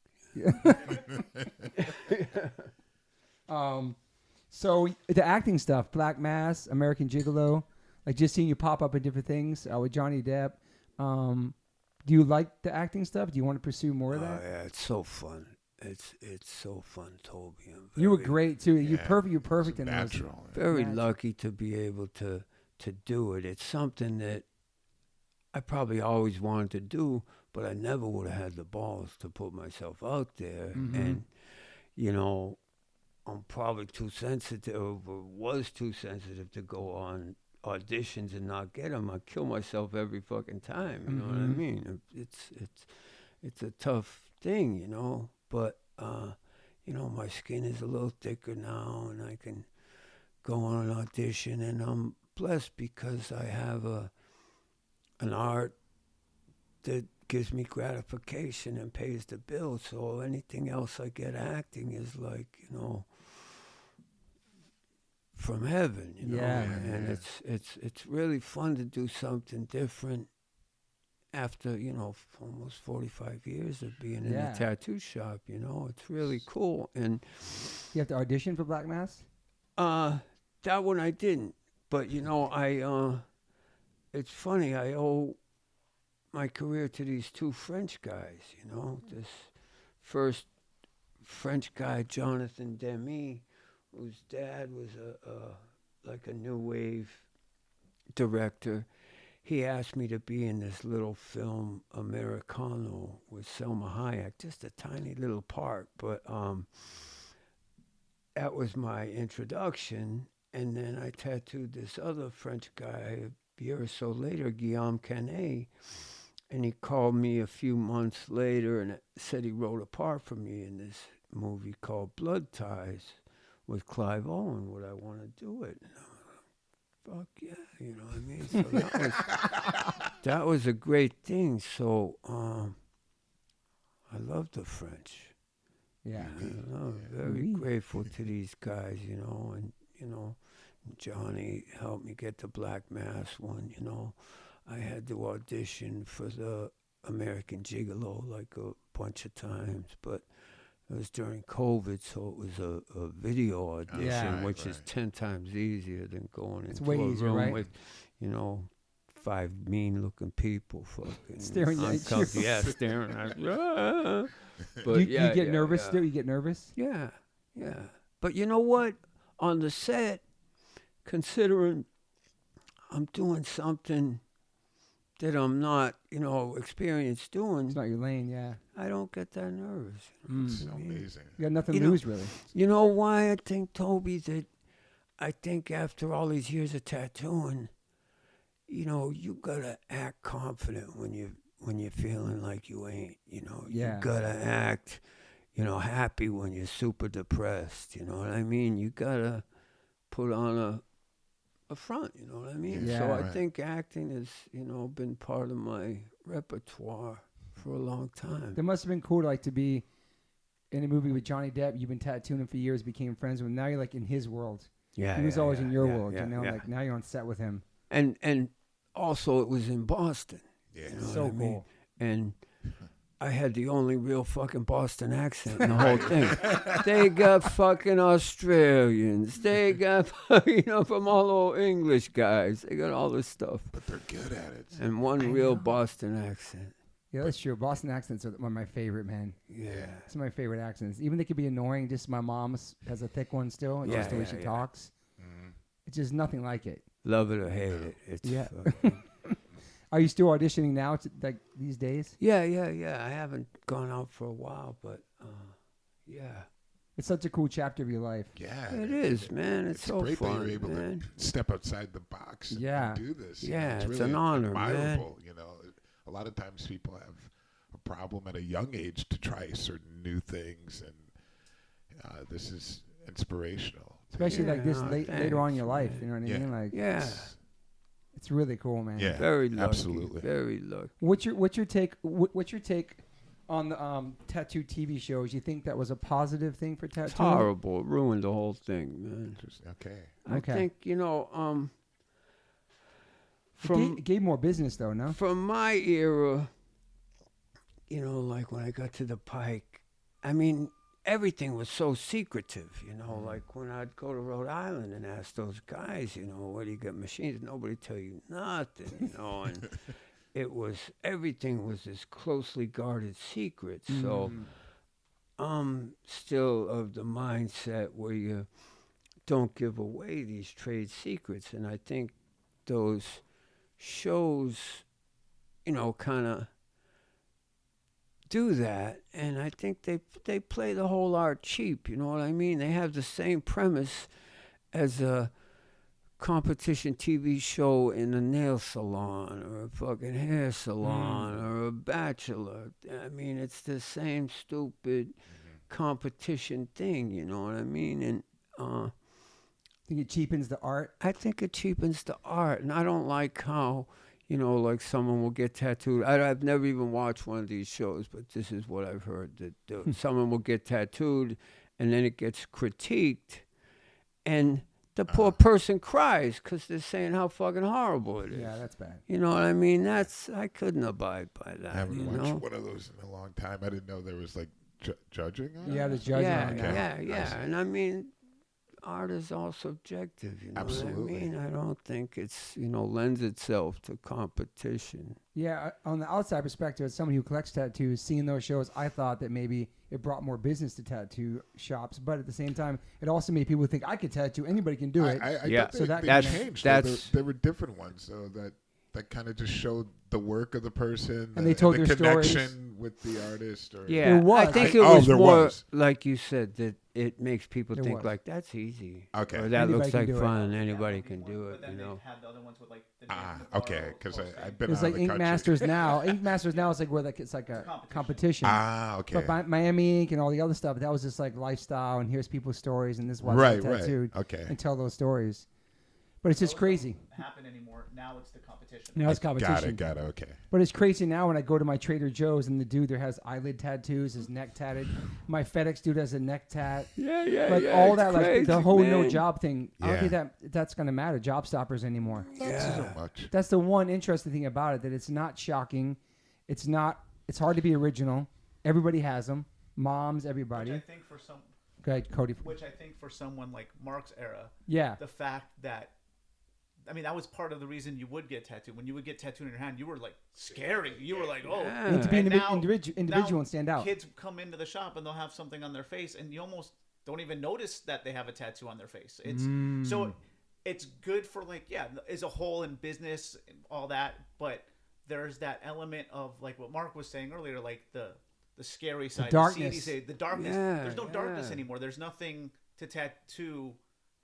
So the acting stuff, Black Mass, American Gigolo, just seeing you pop up in different things with Johnny Depp. Do you like the acting stuff? Do you want to pursue more of that? Oh, yeah, it's so fun. It's so fun, Toby. You were great too. You're Yeah. perfect. You're perfect in those. Natural. Very Magic. lucky to be able to do it. It's something that I probably always wanted to do, but I never would have had the balls to put myself out there. Mhm. And, you know, I'm probably too sensitive, or was too sensitive to go on auditions and not get them. I kill myself every fucking time. You know what I Mhm. mean? It's a tough thing, you know. But you know, my skin is a little thicker now, and I can go on an audition, and I'm blessed because I have an art that gives me gratification and pays the bills. So anything else I get acting is like, you know, from heaven, you know. Yeah. And it's really fun to do something different after, you know, almost 45 years of being in Yeah. a tattoo shop, you know. It's really cool. And You have to audition for Black Mass? that one I didn't. But, you know, it's funny, I owe my career to these two French guys, you know. This first French guy, Jonathan Demy, whose dad was like a new wave director. He asked me to be in this little film, Americano, with Selma Hayek, just a tiny little part. But that was my introduction. And then I tattooed this other French guy a year or so later, Guillaume Canet. And he called me a few months later and said he wrote a part for me in this movie called Blood Ties with Clive Owen. Would I want to do it? And I'm like, fuck yeah, you know what I mean? So that was a great thing. So I love the French. Yeah. I'm very grateful to these guys, you know, and, you know, Johnny helped me get the Black Mass one, you know. I had to audition for the American Gigolo like a bunch of times, but it was during COVID, so it was a video audition, Yeah. which is 10 times easier than going It's into way a easier, room right? with, you know, 5 mean-looking people fucking Staring at you. uncomfortable. Yeah, staring at you. But You yeah, get yeah, nervous yeah. still? You get nervous? Yeah, yeah. But you know what? On the set, considering I'm doing something that I'm not, you know, experienced doing, It's not your lane, yeah. I don't get that nervous. It's so amazing. You got nothing You to know- lose, really. You know why I think, Toby, that I think after all these years of tattooing, you know, you gotta act confident when you're feeling like you ain't, you know. Yeah. You gotta act, you know, happy when you're super depressed, you know what I mean? You gotta put on a front, you know what I mean? Yeah. So I Right. think acting has, you know, been part of my repertoire for a long time. That must have been cool to like to be in a movie with Johnny Depp. You've been tattooing him for years, became friends with him. Now you're like in his world. Yeah, He was yeah, always yeah, in your yeah, world, yeah, you know? yeah. Like now you're on set with him. And also it was in Boston. Yeah. You know So what I mean? cool. And I had the only real fucking Boston accent in the whole thing. They got fucking Australians. They got, you know, from all over English guys. They got all this stuff. But they're good at it. And one real Boston accent. Yeah, that's true. Boston accents are one of my favorite, man. Yeah. Some of my favorite accents. Even they could be annoying. Just my mom has a thick one still. Yeah, Just the way yeah, she yeah. talks. It's just nothing like it. Love it or hate it. It's Yeah. fucking- Are you still auditioning now, like these days? yeah. I haven't gone out for a while, but yeah. It's such a cool chapter of your life. Yeah. It is, man. It's so great fun, that you're able man. to step outside the box and Yeah. do this. Yeah, it's really an honor, man. admirable, you know. A lot of times people have a problem at a young age to try certain new things, and this is inspirational. Especially like this Yeah, later on in your life. thanks, You know what I Yeah. mean? Like Yeah. it's really cool, man. Yeah. Very lucky. absolutely. Very lucky. What's your take? What's your take on the tattoo TV shows? You think that was a positive thing for It's tattooing? horrible. It ruined the whole thing, man. Interesting. Okay. I Okay. think, you know, It gave more business though, no? from my era, you know, like when I got to the Pike, I mean, everything was so secretive, you know, like when I'd go to Rhode Island and ask those guys, you know, where do you get machines? Nobody tell you nothing, you know, and everything was this closely guarded secret. So I'm still of the mindset where you don't give away these trade secrets. And I think those shows, kind of do that. And I think they play the whole art cheap, you know what I mean? They have the same premise as a competition TV show in a nail salon or a fucking hair salon or a bachelor. I mean, it's the same stupid competition thing, you know what I mean? And I think it cheapens the art. I think it cheapens the art, and I don't like how, like someone will get tattooed. I've never even watched one of these shows, but this is what I've heard, that someone will get tattooed, and then it gets critiqued, and the poor person cries because they're saying how fucking horrible it is. Yeah, that's bad. You know what I mean? I couldn't abide by that. I haven't watched one of those in a long time. I didn't know there was like judging on it. Yeah, the judging. Yeah. And I mean, art is all subjective, you know Absolutely. what I mean? I don't think it's, lends itself to competition. Yeah, on the outside perspective, as someone who collects tattoos, seeing those shows, I thought that maybe it brought more business to tattoo shops, but at the same time, it also made people think I could tattoo, anybody can do it. Yeah, so they that's changed. that's There were different ones, so that kind of just showed the work of the person And they told the their connection stories. with the artist. Or Yeah, There was. I think I- it oh, was there more, was. like you said, that it makes people There think was. like, that's easy. Okay. Or that Anybody looks can like do it. fun, anybody can do But it, then they had the other ones with like the name of the okay, bar because posting. I've been It's out like of the Ink country. Masters now. Ink Masters now is like where it's like a competition. Okay. But Miami Ink and all the other stuff, that was just like lifestyle, and here's people's stories, and this is why Right, they right. tattooed, Okay. and tell those stories. But it's just Those crazy. don't happen anymore. Now it's the competition. Now it's competition. Got it. Okay. But it's crazy now when I go to my Trader Joe's and the dude there has eyelid tattoos, his neck tatted. My FedEx dude has a neck tat. Yeah, Like all that, like crazy, the whole no man. job thing. I don't Yeah. think that's going to matter, job stoppers anymore. Not so much. That's the one interesting thing about it, that it's not shocking. It's hard to be original. Everybody has them. Moms, everybody. Which I think for some, Go ahead, Cody. for someone like Mark's era, Yeah. the fact that, I mean, that was part of the reason you would get tattooed. When you would get tattooed in your hand, you were like scary. You were like, oh. Yeah. You have to be And now- individual now and stand out. Kids come into the shop and they'll have something on their face, and you almost don't even notice that they have a tattoo on their face. It's so it's good for as a whole in business and all that, but there's that element of like what Mark was saying earlier, like the scary side, darkness. the seedy side, the darkness. Yeah, There's no darkness yeah. anymore. There's nothing to tattoo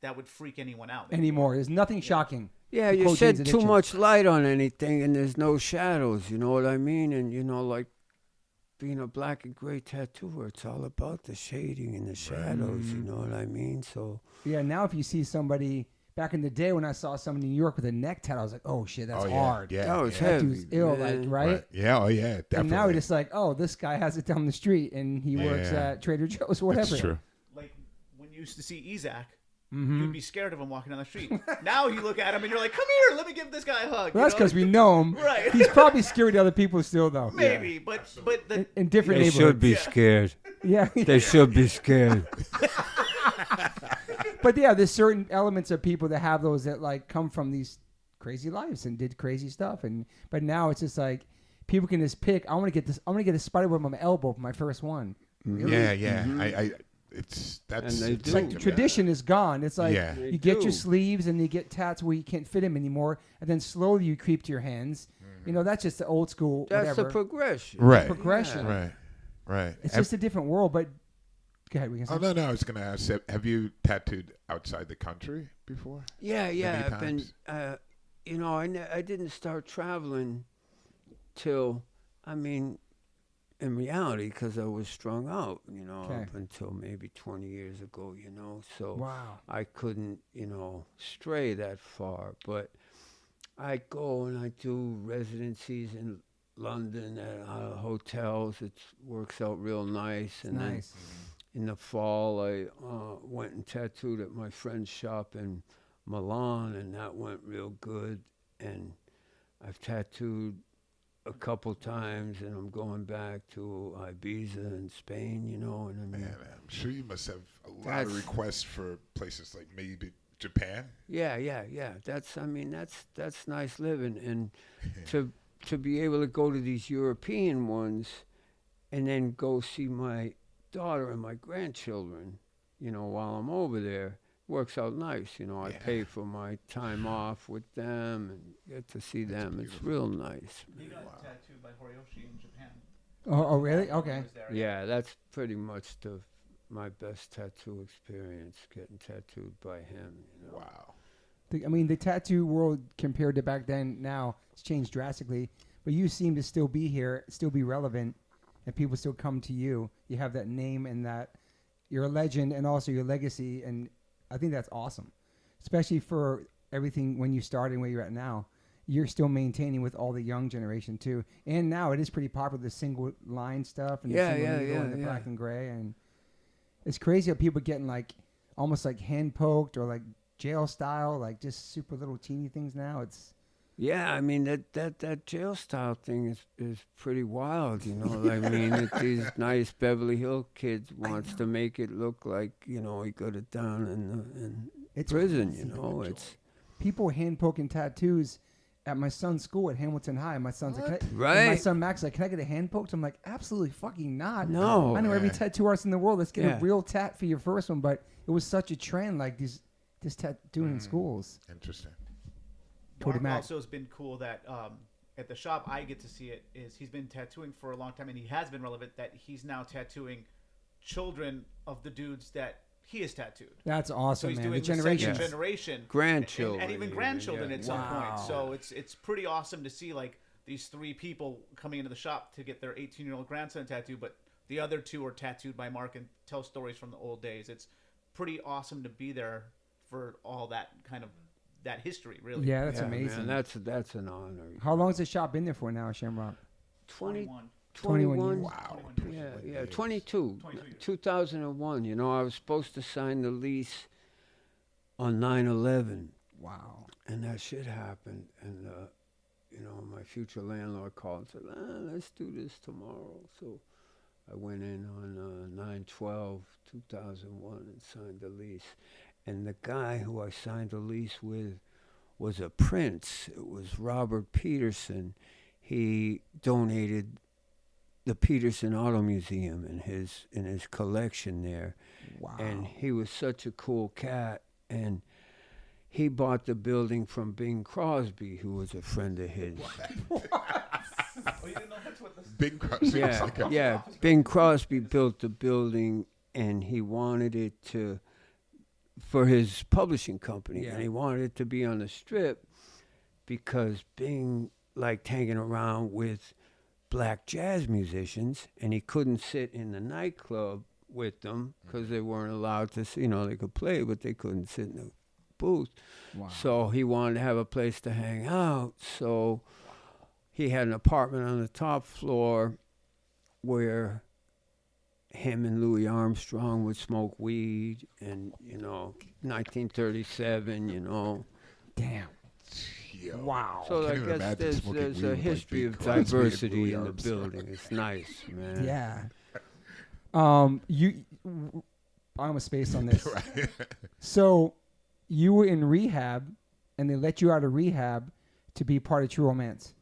that would freak anyone out Anymore. There's nothing shocking. Yeah, To you quote shed Jane's too Addiction. much light on anything and there's no shadows, you know what I mean? And, like being a black and gray tattooer, it's all about the shading and the shadows, you know what I mean? So, Yeah, now if you see somebody, back in the day when I saw somebody in New York with a neck tat, I was like, oh shit, that's hard. Yeah. that was yeah. That heavy. dude's ill, man. like, right? Yeah. Oh, yeah. Definitely. And now we're just like, oh, this guy has it down the street and he works Yeah. at Trader Joe's, whatever. It's true. Like when you used to see Ezak, Mm-hmm. you'd be scared of him walking down the street. Now you look at him and you're like, come here, let me give this guy a hug. Well, that's because we know him. Right. He's probably scared of other people still, though. Maybe, but the In different They neighborhoods. should be scared. Yeah. They should be scared. But yeah, there's certain elements of people that have those that like come from these crazy lives and did crazy stuff, but now it's just like people can just pick. I want to get this. I want to get a spider web on my elbow for my first one. Really? Yeah. That's And they it's do. It's like the tradition is gone. It's like Yeah. you They get do. your sleeves and you get tats where you can't fit them anymore, and then slowly you creep to your hands. That's just the old school. That's whatever. the progression. Right. progression. Yeah. Right. It's just a different world. But go ahead. We can say. Oh no! I was going to ask. Have you tattooed outside the country before? Yeah. Many I've been, times? I didn't start traveling till, in reality, because I was strung out, Okay. up until maybe 20 years ago, So Wow. I couldn't, stray that far. But I go and I do residencies in London at hotels. It works out real nice. And Nice. then in the fall, I went and tattooed at my friend's shop in Milan, and that went real good. And I've tattooed a couple times, and I'm going back to Ibiza in Spain, and Man, I'm sure you must have a lot of That's- requests for places like maybe Japan. yeah. That's nice living, and to be able to go to these European ones, and then go see my daughter and my grandchildren, while I'm over there. Works out nice, I pay for my time off with them and get to see them. Beautiful. It's real nice. He got tattooed by Horiyoshi in Japan. Oh, really? He Okay. was there, Yeah, that's pretty much my best tattoo experience, getting tattooed by him. Wow. The tattoo world compared to back then now it's changed drastically, but you seem to still be here, still be relevant, and people still come to you. You have that name and that you're a legend and also your legacy, and I think that's awesome, especially for everything when you started and where you're at now. You're still maintaining with all the young generation too, and now it is pretty popular, the single line stuff and the single needle and the black and gray, and it's crazy how people getting like almost like hand poked or like jail style, like just super little teeny things now. It's that jail style thing is pretty wild, these nice Beverly Hills kids wants to make it look like, he got it down in prison, It's people hand poking tattoos at my son's school at Hamilton High. My son's like, right. And my son Max is like, can I get a hand poked? I'm like, absolutely fucking not. No. I know every tattoo artist in the world. Let's get a real tat for your first one. But it was such a trend, like this tattooing in schools. Interesting. Toby Mark also has been cool that at the shop I get to see it is he's been tattooing for a long time and he has been relevant that he's now tattooing children of the dudes that he has tattooed. That's awesome, So he's man. doing The generation. second generation, Grandchildren, and even grandchildren at some Wow. point. So it's pretty awesome to see like these three people coming into the shop to get their 18-year-old grandson tattooed, but the other two are tattooed by Mark and tell stories from the old days. It's pretty awesome to be there for all that kind of that history, really. Yeah, that's amazing. Man, that's an honor. How long has the shop been there for now, Shamrock? 21. 21 years. Wow. 22. 22 years. 2001. I was supposed to sign the lease on 9/11. Wow. And that shit happened. And, my future landlord called and said, let's do this tomorrow. So I went in on 9/12/2001 and signed the lease. And the guy who I signed the lease with was a prince. It was Robert Peterson. He donated the Peterson Auto Museum in his collection there. Wow. And he was such a cool cat. And he bought the building from Bing Crosby, who was a friend of his. Oh, you didn't know that's what this... Bing Crosby. Yeah. Bing Crosby built the building, and he wanted it for his publishing company, and he wanted it to be on the Strip because Bing liked hanging around with black jazz musicians, and he couldn't sit in the nightclub with them because they weren't allowed to, they could play, but they couldn't sit in the booth. Wow. So he wanted to have a place to hang out. So he had an apartment on the top floor where him and Louis Armstrong would smoke weed, and 1937, Damn. Yo. Wow. So I can't even guess imagine smoking there's weed a with, like, history Bing of Crosby and diversity Louis in the Armstrong. building. It's nice, man. Yeah. I'm a space on this. Right. So you were in rehab, and they let you out of rehab to be part of True Romance.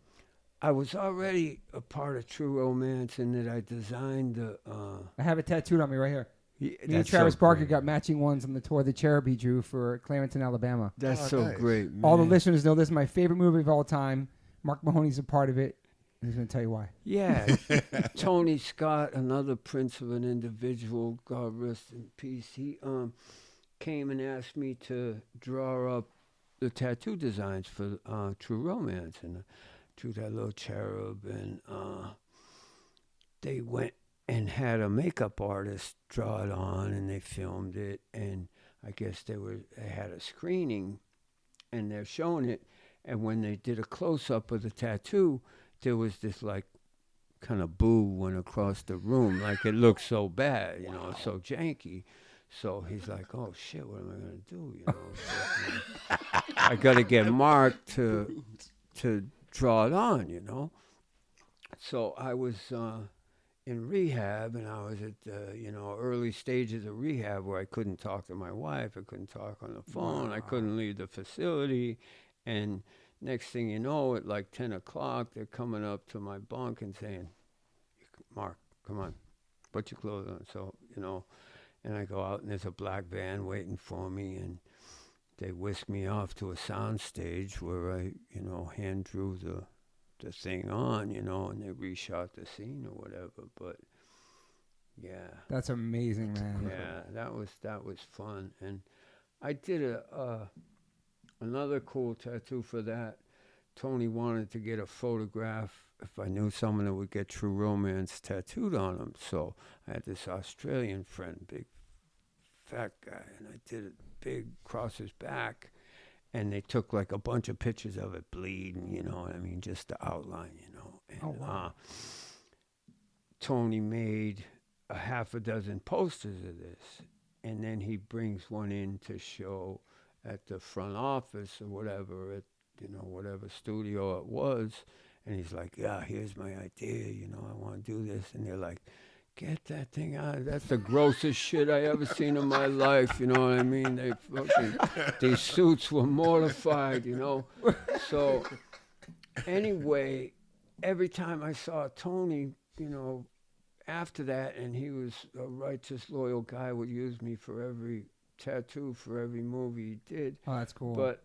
I was already a part of True Romance in that I designed the. I have it tattooed on me right here. Yeah, Me and that's Travis so Barker great. got matching ones on the tour the Cherubie drew for Clarington, Alabama. That's Oh, so nice. great, man. All the listeners know this is my favorite movie of all time. Mark Mahoney's a part of it. And he's going to tell you why. Yeah. Tony Scott, another prince of an individual, God rest in peace, he came and asked me to draw up the tattoo designs for True Romance. And drew that little cherub. And they went and had a makeup artist draw it on, and they filmed it. And I guess they had a screening, and they're showing it. And when they did a close-up of the tattoo, there was this, like, kind of boo went across the room. Like, it looked so bad, so janky. So he's like, oh, shit, what am I going to do, So, I got to get Mark to draw it on, So I was in rehab, and I was at the, early stages of rehab where I couldn't talk to my wife. I couldn't talk on the phone. I couldn't leave the facility. And next thing you know, at like 10 o'clock, they're coming up to my bunk and saying, Mark, come on. put your clothes on. So, and I go out and there's a black van waiting for me, and they whisk me off to a sound stage where I, hand drew the thing on, and they reshot the scene or whatever. But yeah. That's amazing, man. Yeah, that was fun. And I did another cool tattoo for that. Tony wanted to get a photograph if I knew someone that would get True Romance tattooed on him. So I had this Australian friend, big fat guy, and I did it big across his back. And they took like a bunch of pictures of it bleeding, just the outline, And wow. Tony made a half a dozen posters of this. And then he brings one in to show at the front office or whatever, at whatever studio it was. And he's like, yeah, here's my idea, I want to do this. And they're like, get that thing out. That's the grossest shit I ever seen in my life, you know what I mean? They these suits were mortified, So anyway, every time I saw Tony, after that, and he was a righteous, loyal guy, would use me for every tattoo, for every movie he did. Oh, that's cool. But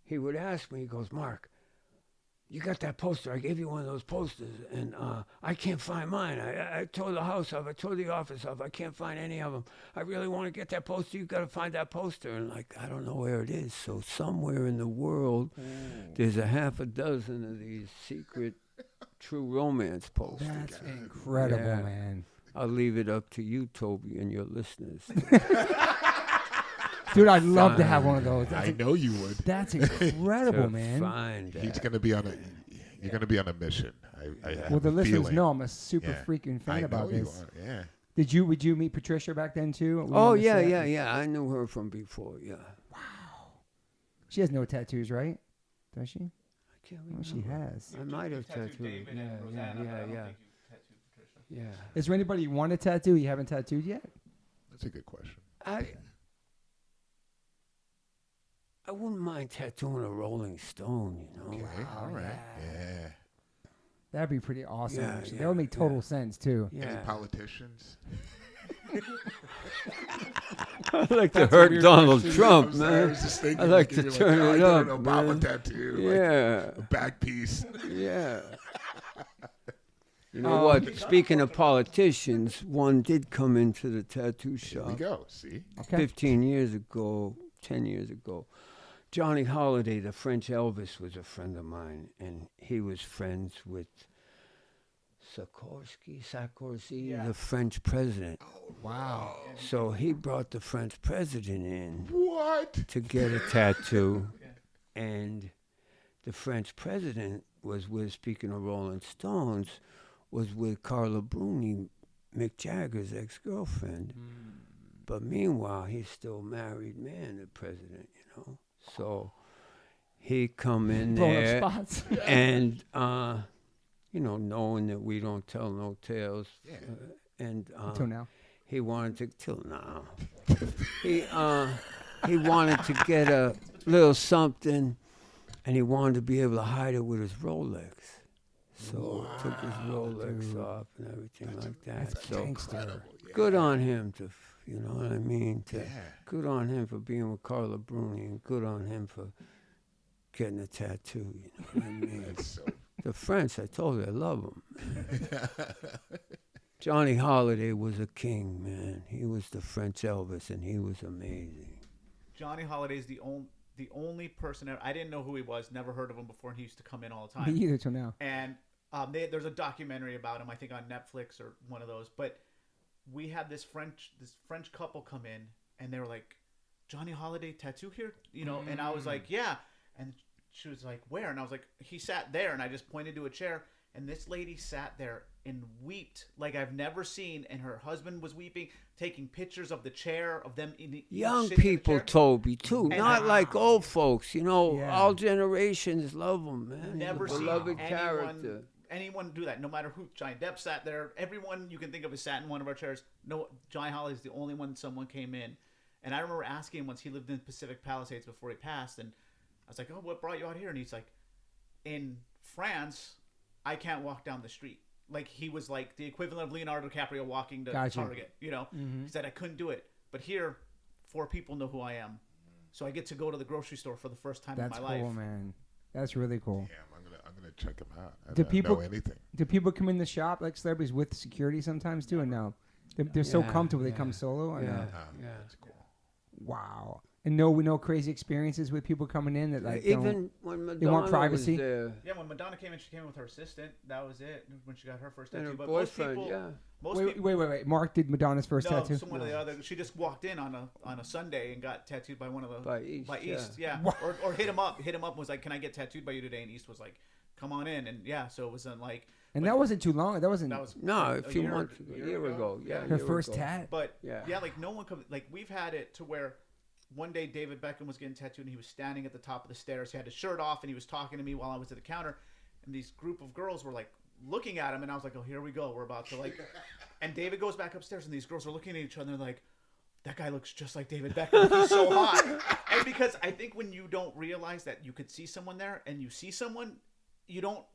he would ask me, he goes, Mark, you got that poster? I gave you one of those posters, and I can't find mine. I tore the house off. I tore the office off. I can't find any of them. I really want to get that poster. You've got to find that poster. And, I don't know where it is. So somewhere in the world, there's a half a dozen of these secret True Romance posters. That's incredible, man. I'll leave it up to you, Toby, and your listeners. Dude, I'd love to have one of those. I know you would. That's incredible, man. Find He's going to be on you're going to be on a mission. I have Well, the a listeners feeling. know I'm a super freaking fan about this. You are. Yeah. Would you meet Patricia back then too? Were you Oh, on the set? yeah. I knew her from before, yeah. Wow. She has no tattoos, right? Does she? I can't remember. Oh, she has. I might have tattooed. David and Rosanna, but I don't think you tattooed Patricia. Yeah. Is there anybody you want to tattoo you haven't tattooed yet? That's a good question. I wouldn't mind tattooing a Rolling Stone, Okay. All right. Yeah. That'd be pretty awesome. Yeah, actually. yeah, That would make total yeah. sense too. Yeah. Any politicians? I like to hurt Donald Trump, I'm sorry, I man. was just thinking, I like to you're turn I it get up, an Obama man. tattoo. Yeah. Like a back piece. Yeah. You know what? Speaking of politicians, one did come into the tattoo Here we shop go. See? Okay. 15 years ago, 10 years ago. Johnny Holiday, the French Elvis, was a friend of mine, and he was friends with Sarkozy, the French president. Wow. So he brought the French president in What? to get a tattoo, and the French president was with, speaking of Rolling Stones, was with Carla Bruni, Mick Jagger's ex-girlfriend. But meanwhile, he's still a married man, the president, So he come in Blowing there, up spots. and, knowing that we don't tell no tales. Yeah. And Until now. he wanted to, till now, he wanted to get a little something, and he wanted to be able to hide it with his Rolex. So took his Rolex off and everything like that. So Incredible. Yeah. good on him to, you know what I mean? Yeah. Good on him for being with Carla Bruni, and good on him for getting a tattoo. You know what I mean? That's so. The French, I told you, I love them. Johnny Holiday was a king, man. He was the French Elvis, and he was amazing. Johnny Holiday's the only person I didn't know who he was, never heard of him before, and he used to come in all the time. Me either till now. And there's a documentary about him, I think on Netflix or one of those. But we had this French couple come in, and they were like, "Johnny Holiday tattoo here?" And I was like, "Yeah." And she was like, "Where?" And I was like, "He sat there." And I just pointed to a chair, and this lady sat there and wept like I've never seen. And her husband was weeping, taking pictures of the chair, of them Young sitting in the people, chair. Toby, too. And Not like old folks. Yeah. All generations love him, man. Never He's a seen beloved character. anyone do that. No matter who. Johnny Depp sat there. Everyone you can think of has sat in one of our chairs. No, Johnny Holiday's the only one. Someone came in, and I remember asking him once. He lived in Pacific Palisades before he passed, and I was like, "Oh, what brought you out here?" And he's like, "In France, I can't walk down the street. like he was like the equivalent of Leonardo DiCaprio walking to Gotcha. Target. You know, he said I couldn't do it, but here, 4 people know who I am, so I get to go to the grocery store for the first time That's in my cool, life. man. That's really cool. Damn, I'm gonna check them out. I Do don't people- know anything. Do people come in the shop like celebrities with security sometimes too, or no? They're so Yeah, comfortable they yeah. come solo. Or Yeah. no? Yeah. That's cool. Wow. And no crazy experiences with people coming in that like Even when Madonna want privacy? was there, Yeah, when Madonna came in, she came in with her assistant. That was it. When she got her first and tattoo. her But most boyfriend, people, yeah. most Wait, people, wait. Mark did Madonna's first no, tattoo. someone of the other. She just walked in on a Sunday and got tattooed by one of the By East, yeah. What? Or hit him up. Hit him up and was like, "Can I get tattooed by you today?" And East was like, "Come on in." And yeah, so it was like. And but that wasn't too long. That wasn't that was No, a few year- months ago, a year ago. Yeah, her a year first ago. tat. But Yeah. yeah, like no one comes. Like we've had it to where one day David Beckham was getting tattooed and he was standing at the top of the stairs. He had his shirt off and he was talking to me while I was at the counter. And these group of girls were like looking at him and I was like, "Oh, here we go. We're about to like." And David goes back upstairs and these girls are looking at each other and they're like, "That guy looks just like David Beckham. He's so hot." And because I think when you don't realize that you could see someone there and you see someone, you don't.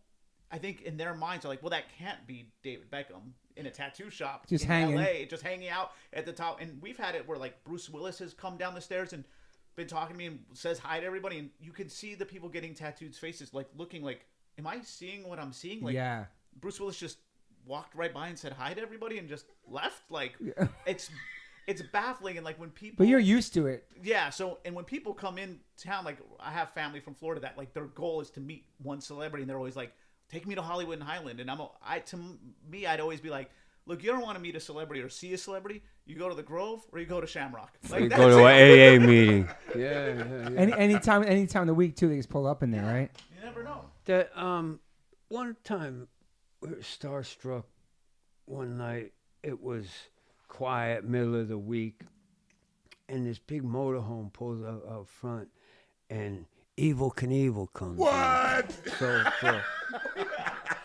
I think in their minds are like, well, that can't be David Beckham in a tattoo shop Just in hanging. LA, just hanging out at the top. And we've had it where like Bruce Willis has come down the stairs and been talking to me and says hi to everybody, and you can see the people getting tattooed faces like looking like, am I seeing what I'm seeing? Like Yeah. Bruce Willis just walked right by and said hi to everybody and just left. Like it's baffling. And like when people, But you're used to it. yeah. So, and when people come in town, like I have family from Florida that like their goal is to meet one celebrity, and they're always like, "Take me to Hollywood and Highland." And to me, I'd always be like, "Look, you don't want to meet a celebrity or see a celebrity. You go to the Grove or you go to Shamrock." Like, You that's go to it. an AA meeting. Yeah. Anytime of the week too, they just pull up in there, right? You never know. That one time we were starstruck one night. It was quiet, middle of the week, and this big motorhome pulls out front, and Evel Knievel comes. What? In. So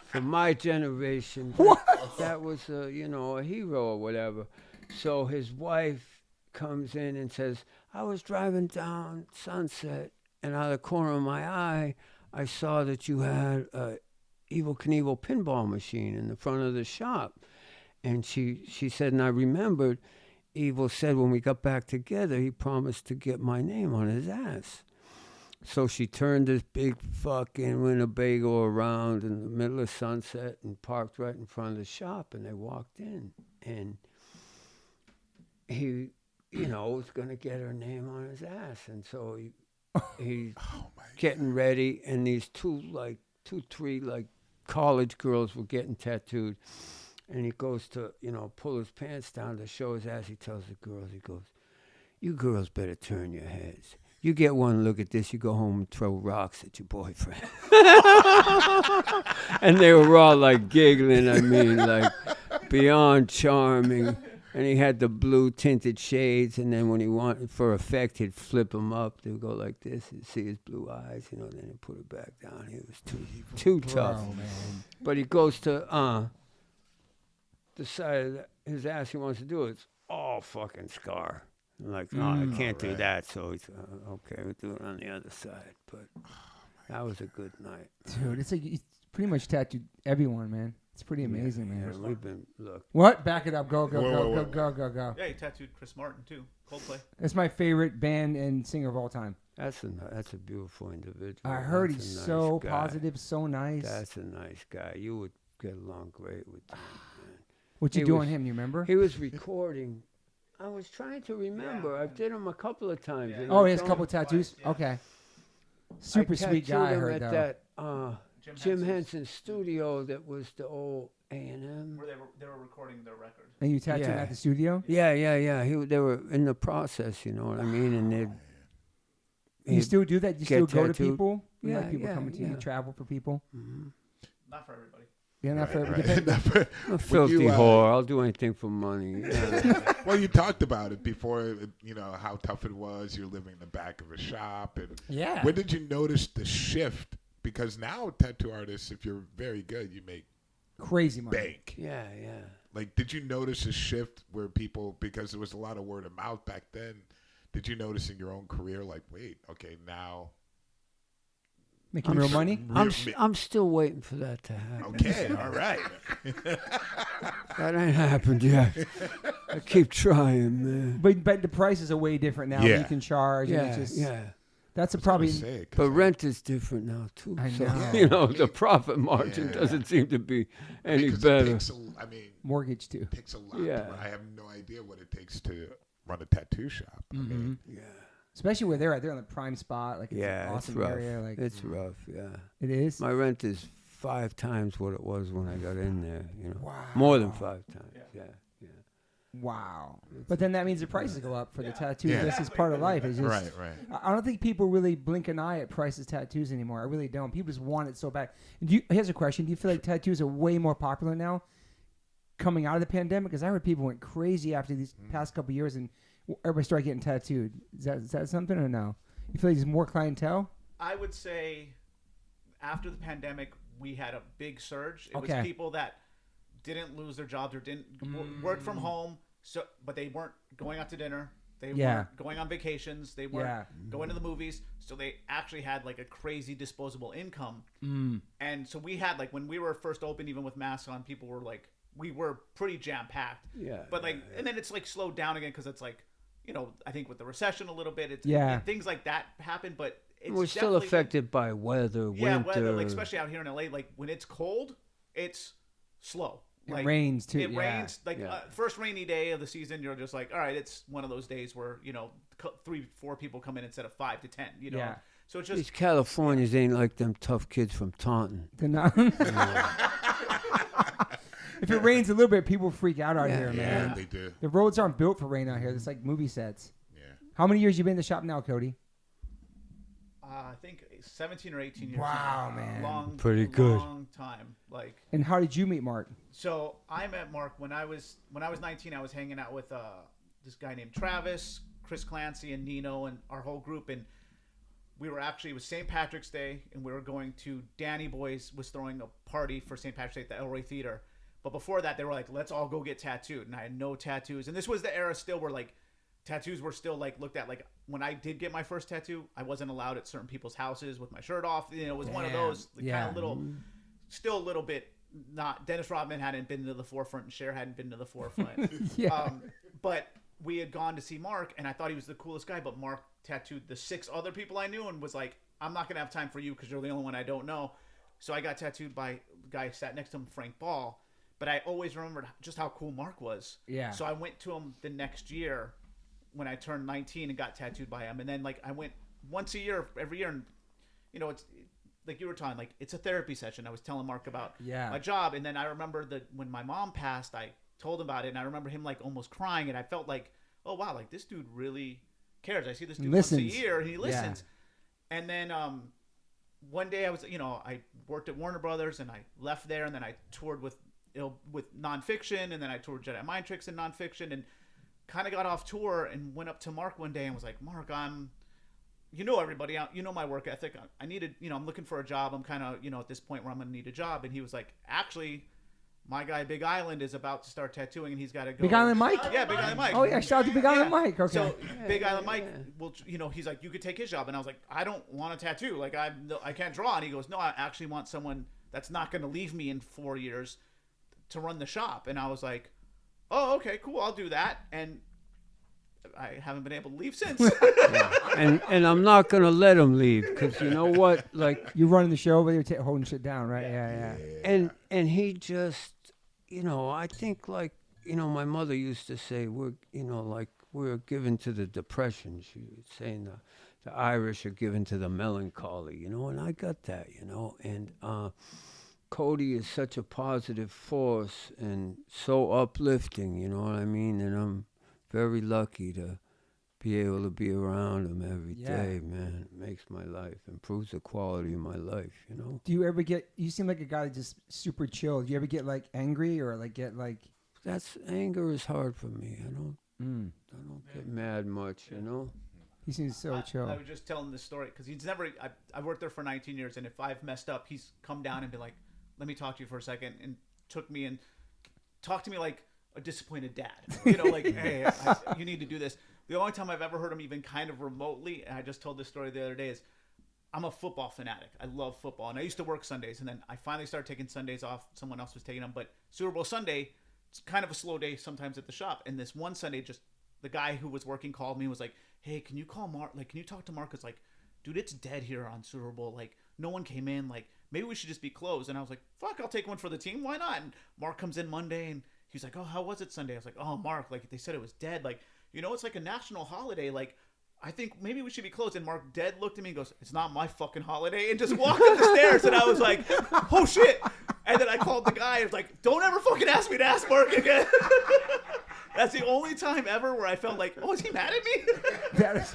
for my generation, that was a hero or whatever. So his wife comes in and says, "I was driving down Sunset, and out of the corner of my eye, I saw that you had a Evel Knievel pinball machine in the front of the shop." And she said, and I remembered, Evel said when we got back together, he promised to get my name on his ass. So she turned this big fucking Winnebago around in the middle of Sunset and parked right in front of the shop, and they walked in. And he, was going to get her name on his ass. And so he's getting ready, and these three college girls were getting tattooed. And he goes to, pull his pants down to show his ass. He tells the girls, he goes, "You girls better turn your heads. You get one look at this, you go home and throw rocks at your boyfriend." And they were all like giggling, like beyond charming. And he had the blue tinted shades, and then when he wanted for effect, he'd flip them up. They'd go like this and see his blue eyes, then he'd put it back down. He was too tough. Bro, man. But he goes to the side of his ass he wants to do. It's all fucking scar. I'm like, I can't do that. So he's okay. We'll do it on the other side. But that was a good night. Dude, it's like you pretty much tattooed everyone, man. It's pretty amazing, man. Yeah, we've been What? Back it up. Go. Whoa. Go. Yeah, he tattooed Chris Martin too. Coldplay. That's my favorite band and singer of all time. That's a beautiful individual. I heard That's he's a nice so guy. positive, so nice. That's a nice guy. You would get along great with him, man. What you he do was- on him? You remember? He was recording. I was trying to remember. I did him a couple of times. Yeah. and Oh, I he has a don't- couple tattoos. Yeah. Okay. Super sweet tattooed guy. I him heard at though. that Jim Jim Henson's. Henson's studio that was the old A&M. Where they were recording their record. And you tattooed him Yeah. at the studio. Yeah. They were in the process, you know what I mean? And You he'd still do that? You get still go to tattooed. people? Yeah, Like people yeah, coming to you, yeah. you travel for people? Not for everybody. Yeah, not for Right. everybody. a filthy you, whore. I'll do anything for money. Yeah. Well, you talked about it before, how tough it was. You're living in the back of a shop. And Yeah. when did you notice the shift? Because now tattoo artists, if you're very good, you make Crazy money. bank. yeah. Like, did you notice a shift where people, because there was a lot of word of mouth back then, did you notice in your own career, like, wait, okay, now Making real money? I'm still waiting for that to happen. Okay, all right. That ain't happened yet. I keep trying, man. But the prices are way different now. Yeah. You can charge. And it's just, Yeah. That's But rent is different now too. I So know. the profit margin doesn't seem to be any Because better. It takes mortgage too. It takes a lot. Yeah. I have no idea what it takes to run a tattoo shop. I mean, Especially where they're at. They're in the prime spot. Like, it's an It's awesome rough. area. Like, It's rough. Yeah. it is. My rent is 5 times what it was when I got in there. Wow. More than 5 times. Yeah. Wow. But then that means the prices go up for the tattoos. Yeah. This is part of life. It's just, right. I don't think people really blink an eye at prices tattoos anymore. I really don't. People just want it so bad. Here's a question. Do you feel like tattoos are way more popular now coming out of the pandemic? Because I heard people went crazy after these past couple of years and everybody started getting tattooed. Is that something or no? You feel like there's more clientele? I would say after the pandemic, we had a big surge. It was people that didn't lose their jobs or didn't work from home, but they weren't going out to dinner. They weren't going on vacations. They weren't going to the movies. So they actually had like a crazy disposable income. And so we had like when we were first open, even with masks on, people were like, we were pretty jam packed. Yeah. But like, and then it's like slowed down again because it's like, I think with the recession a little bit, things like that happen. But we're still affected by weather, winter. Weather, like especially out here in LA. Like when it's cold, it's slow. It rains too. It rains first rainy day of the season. You're just like, all right, it's one of those days where 3-4 people come in instead of 5 to 10. Yeah. So it's just these Californians ain't like them tough kids from Taunton. They're not. If it rains a little bit, people freak out out here, man. Yeah, they do. The roads aren't built for rain out here. It's like movie sets. Yeah. How many years you been in the shop now, Cody? I think 17 or 18 years. Wow, man. Pretty good. Long time. Like. And how did you meet Mark? So I met Mark when I was 19. I was hanging out with this guy named Travis, Chris Clancy, and Nino, and our whole group. And we were actually, it was St. Patrick's Day, and we were going to Danny Boy's was throwing a party for St. Patrick's Day at the El Rey Theater. But before that, they were like, let's all go get tattooed. And I had no tattoos. And this was the era still where like tattoos were still like looked at. Like when I did get my first tattoo, I wasn't allowed at certain people's houses with my shirt off. It was one of those kind of little, still a little bit not. Dennis Rodman hadn't been to the forefront and Cher hadn't been to the forefront. But we had gone to see Mark and I thought he was the coolest guy. But Mark tattooed the 6 other people I knew and was like, I'm not going to have time for you because you're the only one I don't know. So I got tattooed by a guy who sat next to him, Frank Ball. But I always remembered just how cool Mark was. Yeah. So I went to him the next year when I turned 19 and got tattooed by him. And then like I went once a year, every year. And, it's like you were talking, like it's a therapy session. I was telling Mark about my job. And then I remember that when my mom passed, I told him about it. And I remember him like almost crying. And I felt like, oh, wow, like this dude really cares. I see this dude once a year and he listens. Yeah. And then one day I was, I worked at Warner Brothers and I left there. And then I toured with nonfiction, and then I toured Jedi Mind Tricks in nonfiction, and kind of got off tour and went up to Mark one day and was like, Mark, everybody, my work ethic. I needed, I'm looking for a job. I'm kind of, at this point where I'm going to need a job. And he was like, actually, my guy Big Island is about to start tattooing, and he's got to go. Big Island Mike? Yeah, Big Island Mike. Oh, yeah, shout out to Big Island Mike. Okay. So Big Island Mike, he's like, you could take his job. And I was like, I don't want a tattoo. Like, I can't draw. And he goes, no, I actually want someone that's not going to leave me in 4 years to run the shop. And I was like, oh, okay, cool, I'll do that. And I haven't been able to leave since. And I'm not gonna let him leave because you know what, like you're running the show, but you're holding shit down, right? Yeah. And he just, I think like my mother used to say we're given to the depression. She was saying the Irish are given to the melancholy, and I got that, and Cody is such a positive force and so uplifting, you know what I mean? And I'm very lucky to be able to be around him every day, man. It makes my life, improves the quality of my life, Do you ever you seem like a guy that's just super chill. Do you ever get like angry or like get like... Anger is hard for me. I don't get mad much, He seems so chill. I was just telling this story because he's never, I've worked there for 19 years, and if I've messed up, he's come down and been like, let me talk to you for a second, and took me and talked to me like a disappointed dad. Like, hey, you need to do this. The only time I've ever heard him even kind of remotely, and I just told this story the other day, is I'm a football fanatic. I love football, and I used to work Sundays, and then I finally started taking Sundays off. Someone else was taking them, but Super Bowl Sunday, it's kind of a slow day sometimes at the shop. And this one Sunday, just the guy who was working called me and was like, "Hey, can you call Mark? Like, can you talk to Mark? It's like, dude, it's dead here on Super Bowl. Like, no one came in. Like, maybe we should just be closed." And I was like, "Fuck, I'll take one for the team. Why not?" And Mark comes in Monday, and he's like, "Oh, how was it Sunday?" I was like, "Oh, Mark, like they said it was dead. Like, it's like a national holiday. Like, I think maybe we should be closed." And Mark dead looked at me and goes, "It's not my fucking holiday," and just walked up the stairs. And I was like, "Oh shit!" And then I called the guy. I was like, "Don't ever fucking ask me to ask Mark again." That's the only time ever where I felt like, "Oh, is he mad at me?" That is...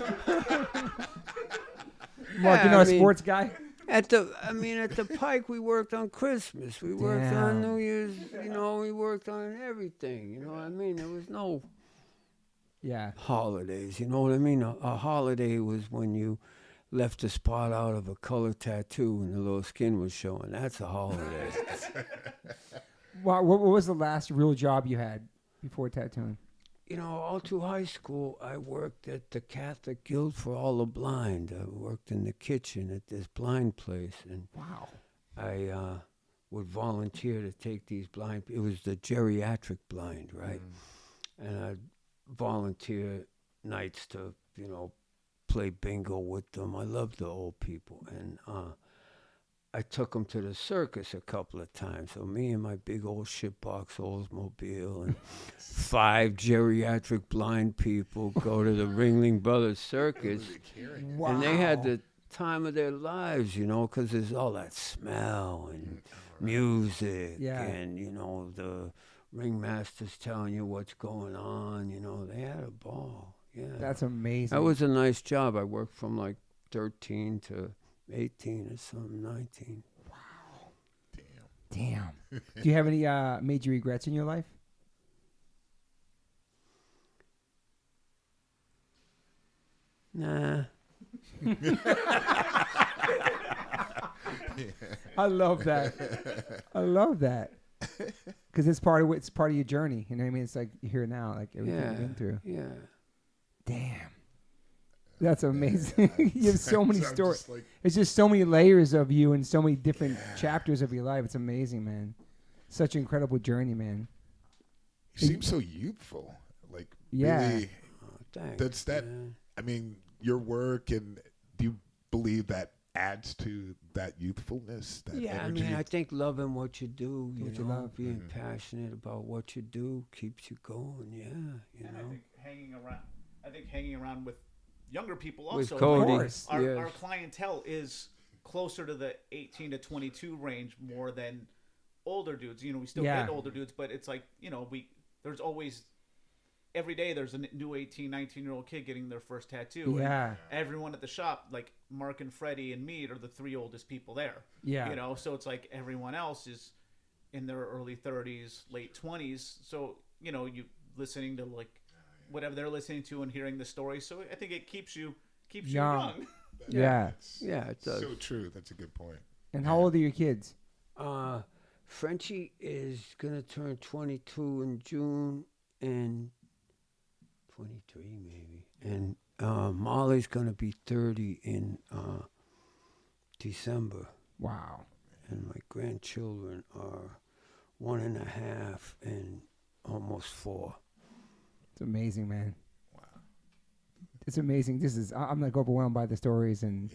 Mark, a sports guy? At the Pike, we worked on Christmas. We worked on New Year's. We worked on everything. You know what I mean? There was no holidays. You know what I mean? A holiday was when you left a spot out of a color tattoo and the little skin was showing. That's a holiday. Wow, what was the last real job you had before tattooing? All through high school, I worked at the Catholic Guild for All the Blind. I worked in the kitchen at this blind place. And wow. I would volunteer to take these blind. It was the geriatric blind, right? And I'd volunteer nights to, play bingo with them. I loved the old people. And I took them to the circus a couple of times. So me and my big old shitbox Oldsmobile and 5 geriatric blind people go to the Ringling Brothers Circus. Wow. And they had the time of their lives, because there's all that smell and music and, the ringmasters telling you what's going on. They had a ball. Yeah. That's amazing. That was a nice job. I worked from like 13 to 18 or something, 19. Wow. Damn. Do you have any major regrets in your life? Nah. I love that. I love that. Because it's part of your journey. You know what I mean? It's like you're here now, like everything you've been through. Yeah. Damn. That's amazing. You have so many stories. Like, it's just so many layers of you and so many different chapters of your life. It's amazing, man. Such an incredible journey, man. You seem so youthful. Like, really. Thanks, that's that. Man. I mean, your work, and do you believe that adds to that youthfulness, that energy? I think loving what you do, you love. being passionate about what you do keeps you going. Yeah, I think hanging around with younger people also. With Cody, our clientele is closer to the 18 to 22 range more than older dudes. We still get older dudes, but it's like, there's always, every day there's a new 18, 19-year-old kid getting their first tattoo. Yeah. And everyone at the shop, like Mark and Freddie and me, are the 3 oldest people there. Yeah. So it's like everyone else is in their early 30s, late 20s. So, you listening to like whatever they're listening to and hearing the story. So I think it keeps you young. Yeah. It does. So true. That's a good point. And how old are your kids? Frenchie is going to turn 22 in June and 23 maybe. And Molly's going to be 30 in December. Wow. And my grandchildren are 1.5 and almost 4. It's amazing, man. Wow. It's amazing. I'm like overwhelmed by the stories, and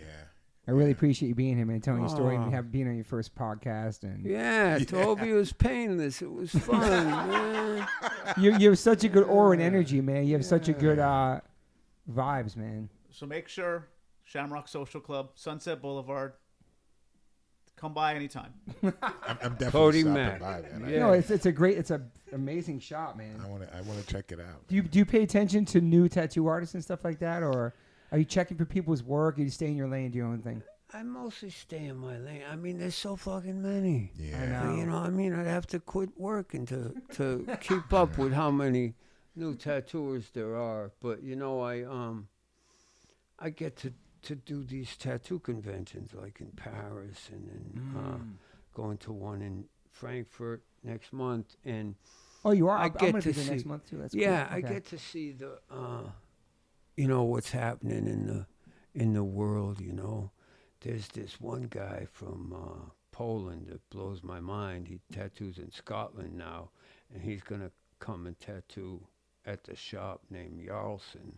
I really appreciate you being here, man, telling your story and being on your first podcast. And Toby was painless. It was fun, man. You have such a good aura and energy, man. You have such a good vibes, man. So make sure Shamrock Social Club, Sunset Boulevard. Come by anytime. I'm definitely Cody stopping Mack. by, man. No, it's an amazing shop, man. I want to check it out. Do you pay attention to new tattoo artists and stuff like that, or are you checking for people's work? Or you stay in your lane, do your own thing? I mostly stay in my lane. I mean, there's so fucking many. Yeah. I know. I'd have to quit working to keep up with how many new tattooers there are. But I get to do these tattoo conventions like in Paris and then going to one in Frankfurt next month. And you are? I I'm get going to to be there see, next month too. That's cool. Okay. I get to see the, what's happening in the world, there's this one guy from Poland that blows my mind. He tattoos in Scotland now, and he's gonna come and tattoo at the shop named Jarlson.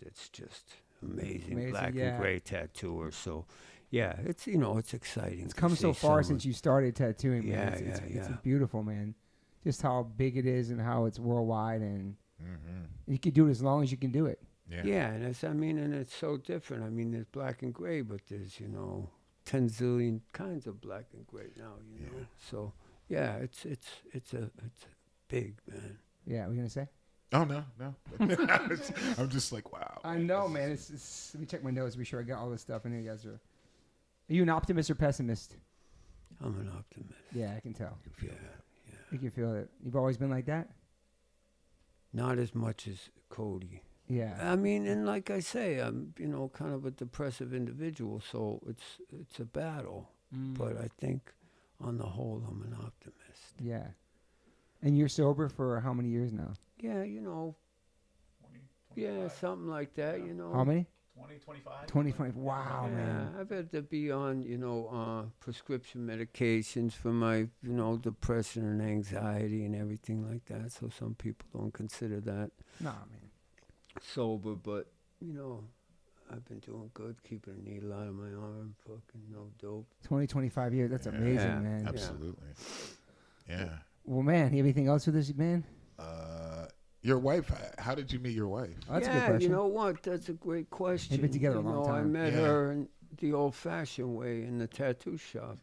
That's just amazing black and gray tattooer. So, yeah, it's it's exciting. It's come so far since you started tattooing, man. It's beautiful, man. Just how big it is and how it's worldwide, and you can do it as long as you can do it. Yeah, and it's so different. I mean, there's black and gray, but there's 10 zillion kinds of black and gray now. You know, so yeah, it's big, man. Yeah, what were you gonna say? Oh no. I'm just like, wow. I know, man. It's let me check my notes to be sure I got all this stuff in here. You guys are you an optimist or pessimist? I'm an optimist. Yeah, I can tell. You can feel that. You can feel it. You've always been like that? Not as much as Cody. Yeah. I mean, and like I say, I'm kind of a depressive individual, so it's a battle. But I think on the whole, I'm an optimist. Yeah. And you're sober for how many years now? Yeah, 20, something like that, How many? 20, 25. 25. Wow, Yeah, man. I've had to be on, prescription medications for my, depression and anxiety and everything like that. So some people don't consider that Nah, man. sober, but, I've been doing good, keeping a needle out of my arm, fucking no dope. 20, 25 years. That's amazing, man. Absolutely. Yeah. Well, man, you have anything else for this, man? Your wife, how did you meet your wife? Oh, that's a good question. You know what? That's a great question. They've been together a long time. I met her in the old-fashioned way in the tattoo shop,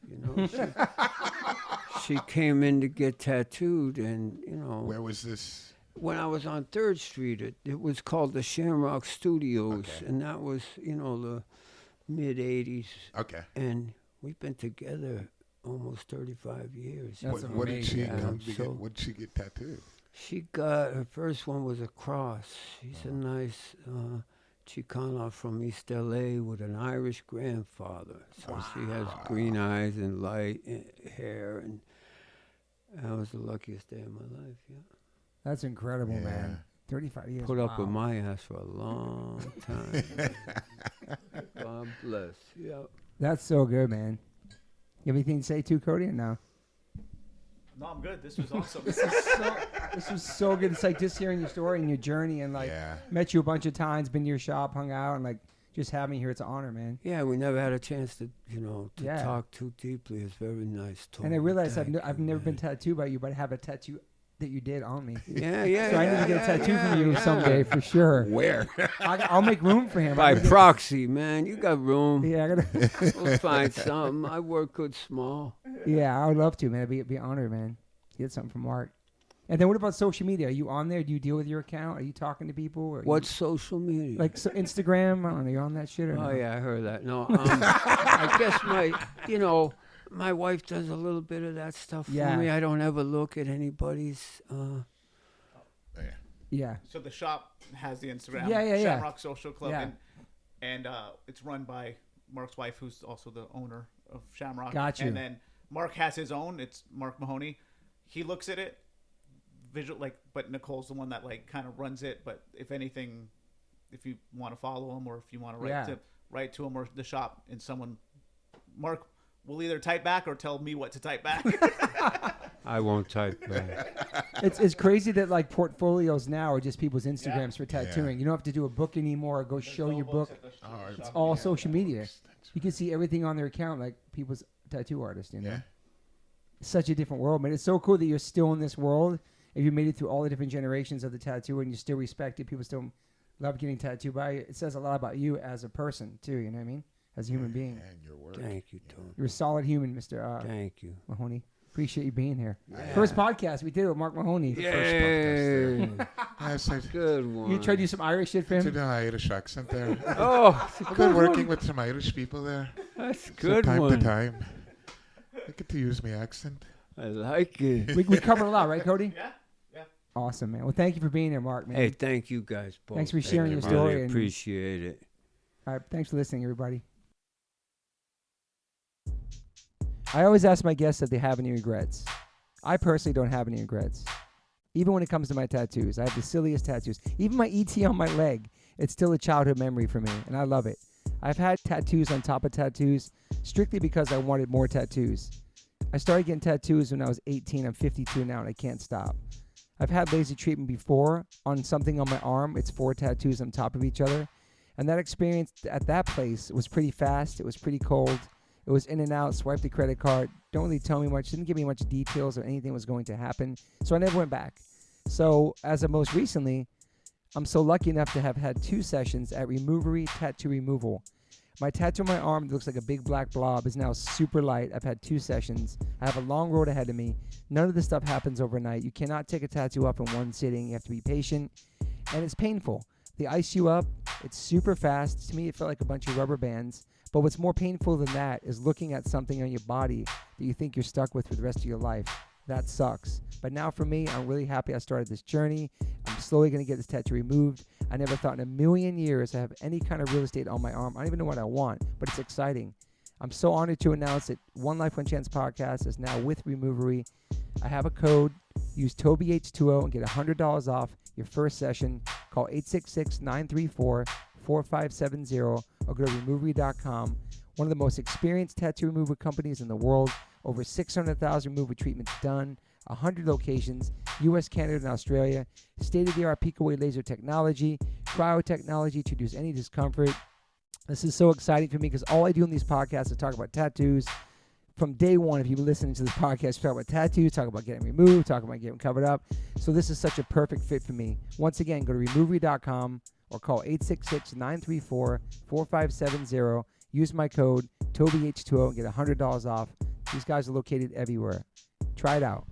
She came in to get tattooed, and, Where was this? When I was on 3rd Street, it was called the Shamrock Studios, Okay. and that was, the mid-'80s. Okay. And we've been together almost 35 years. That's What did she amazing. what did she get tattooed? She got, her first one was a cross. She's a nice Chicana from East L.A. with an Irish grandfather. So she has green eyes and light hair, and that was the luckiest day of my life, That's incredible, man. 35 years. Put up with my ass for a long time. God bless. Yeah. That's so good, man. You have anything to say too, Cody, or no? No, I'm good. This was awesome. This was so good. It's like just hearing your story and your journey, and met you a bunch of times, been to your shop, hung out, and just having me here. It's an honor, man. Yeah, we never had a chance to talk too deeply. It's very nice talking. And I realized I've never been tattooed by you, but I have a tattoo that you did on me. Yeah. So I need to get a tattoo from you someday for sure. Where? I'll make room for him. By proxy, man. You got room. Yeah, I gotta. We'll find something. I work good small. Yeah, I would love to, man. It'd be an honor, man. Get something from Mark. And then what about social media? Are you on there? Do you deal with your account? Are you talking to people? Or What's social media? like Instagram? I don't know. You're on that shit or no? Oh, yeah, I heard that. No, I guess my wife does a little bit of that stuff for me. I don't ever look at anybody's. Yeah. So the shop has the Instagram. Yeah. Shamrock Social Club. Yeah. And it's run by Mark's wife, who's also the owner of Shamrock. Got you. And then Mark has his own. It's Mark Mahoney. He looks at it, but Nicole's the one that kind of runs it. But if anything, if you want to follow him or if you want to write to him or the shop, and Mark will either type back or tell me what to type back. I won't type back. It's crazy that portfolios now are just people's Instagrams for tattooing. You don't have to do a book anymore or go show your book. It's all social media. You can see everything on their account, like people's tattoo artists. Yeah. It's such a different world, man. It's so cool that you're still in this world. If you made it through all the different generations of the tattoo and you still respect it, people still love getting tattooed by you. It says a lot about you as a person too. You know what I mean? As a human being. And your work. Thank you, Tom. You're a solid human, Mr. Thank you. Mahoney. Appreciate you being here. Yeah. First podcast we did with Mark Mahoney. Yay. First podcast. Good one. You tried to do some Irish shit for him? To the Irish accent there. I've been working with some Irish people there. That's good time one. to time. I get to use my accent. I like it. We covered a lot, right, Cody? Yeah. Awesome, man. Well, thank you for being here, Mark, man. Hey, thank you guys both. Thanks for sharing your story. Really appreciate it. All right, thanks for listening, everybody. I always ask my guests if they have any regrets. I personally don't have any regrets. Even when it comes to my tattoos, I have the silliest tattoos. Even my ET on my leg, it's still a childhood memory for me, and I love it. I've had tattoos on top of tattoos strictly because I wanted more tattoos. I started getting tattoos when I was 18. I'm 52 now, and I can't stop. I've had laser treatment before on something on my arm. It's 4 tattoos on top of each other. And that experience at that place was pretty fast. It was pretty cold. It was in and out, swiped the credit card. Don't really tell me much. Didn't give me much details or anything was going to happen. So I never went back. So as of most recently, I'm so lucky enough to have had 2 sessions at Removery Tattoo Removal. My tattoo on my arm that looks like a big black blob is now super light. I've had 2 sessions. I have a long road ahead of me. None of this stuff happens overnight. You cannot take a tattoo up in one sitting. You have to be patient. And it's painful. They ice you up. It's super fast. To me, it felt like a bunch of rubber bands. But what's more painful than that is looking at something on your body that you think you're stuck with for the rest of your life. That sucks. But now for me, I'm really happy I started this journey. I'm slowly going to get this tattoo removed. I never thought in a million years I have any kind of real estate on my arm. I don't even know what I want, but it's exciting. I'm so honored to announce that One Life, One Chance podcast is now with Removery. I have a code. Use TobyH20 and get $100 off your first session. Call 866-934-4570 or go to removery.com. One of the most experienced tattoo removal companies in the world. Over 600,000 removal treatments done. 100 locations, U.S., Canada, and Australia. State-of-the-art peak-away laser technology, cryo-technology to reduce any discomfort. This is so exciting for me because all I do in these podcasts is talk about tattoos. From day one, if you've been listening to this podcast, talk about tattoos, talk about getting removed, talk about getting covered up. So this is such a perfect fit for me. Once again, go to removery.com or call 866-934-4570. Use my code TobyH20 and get $100 off. These guys are located everywhere. Try it out.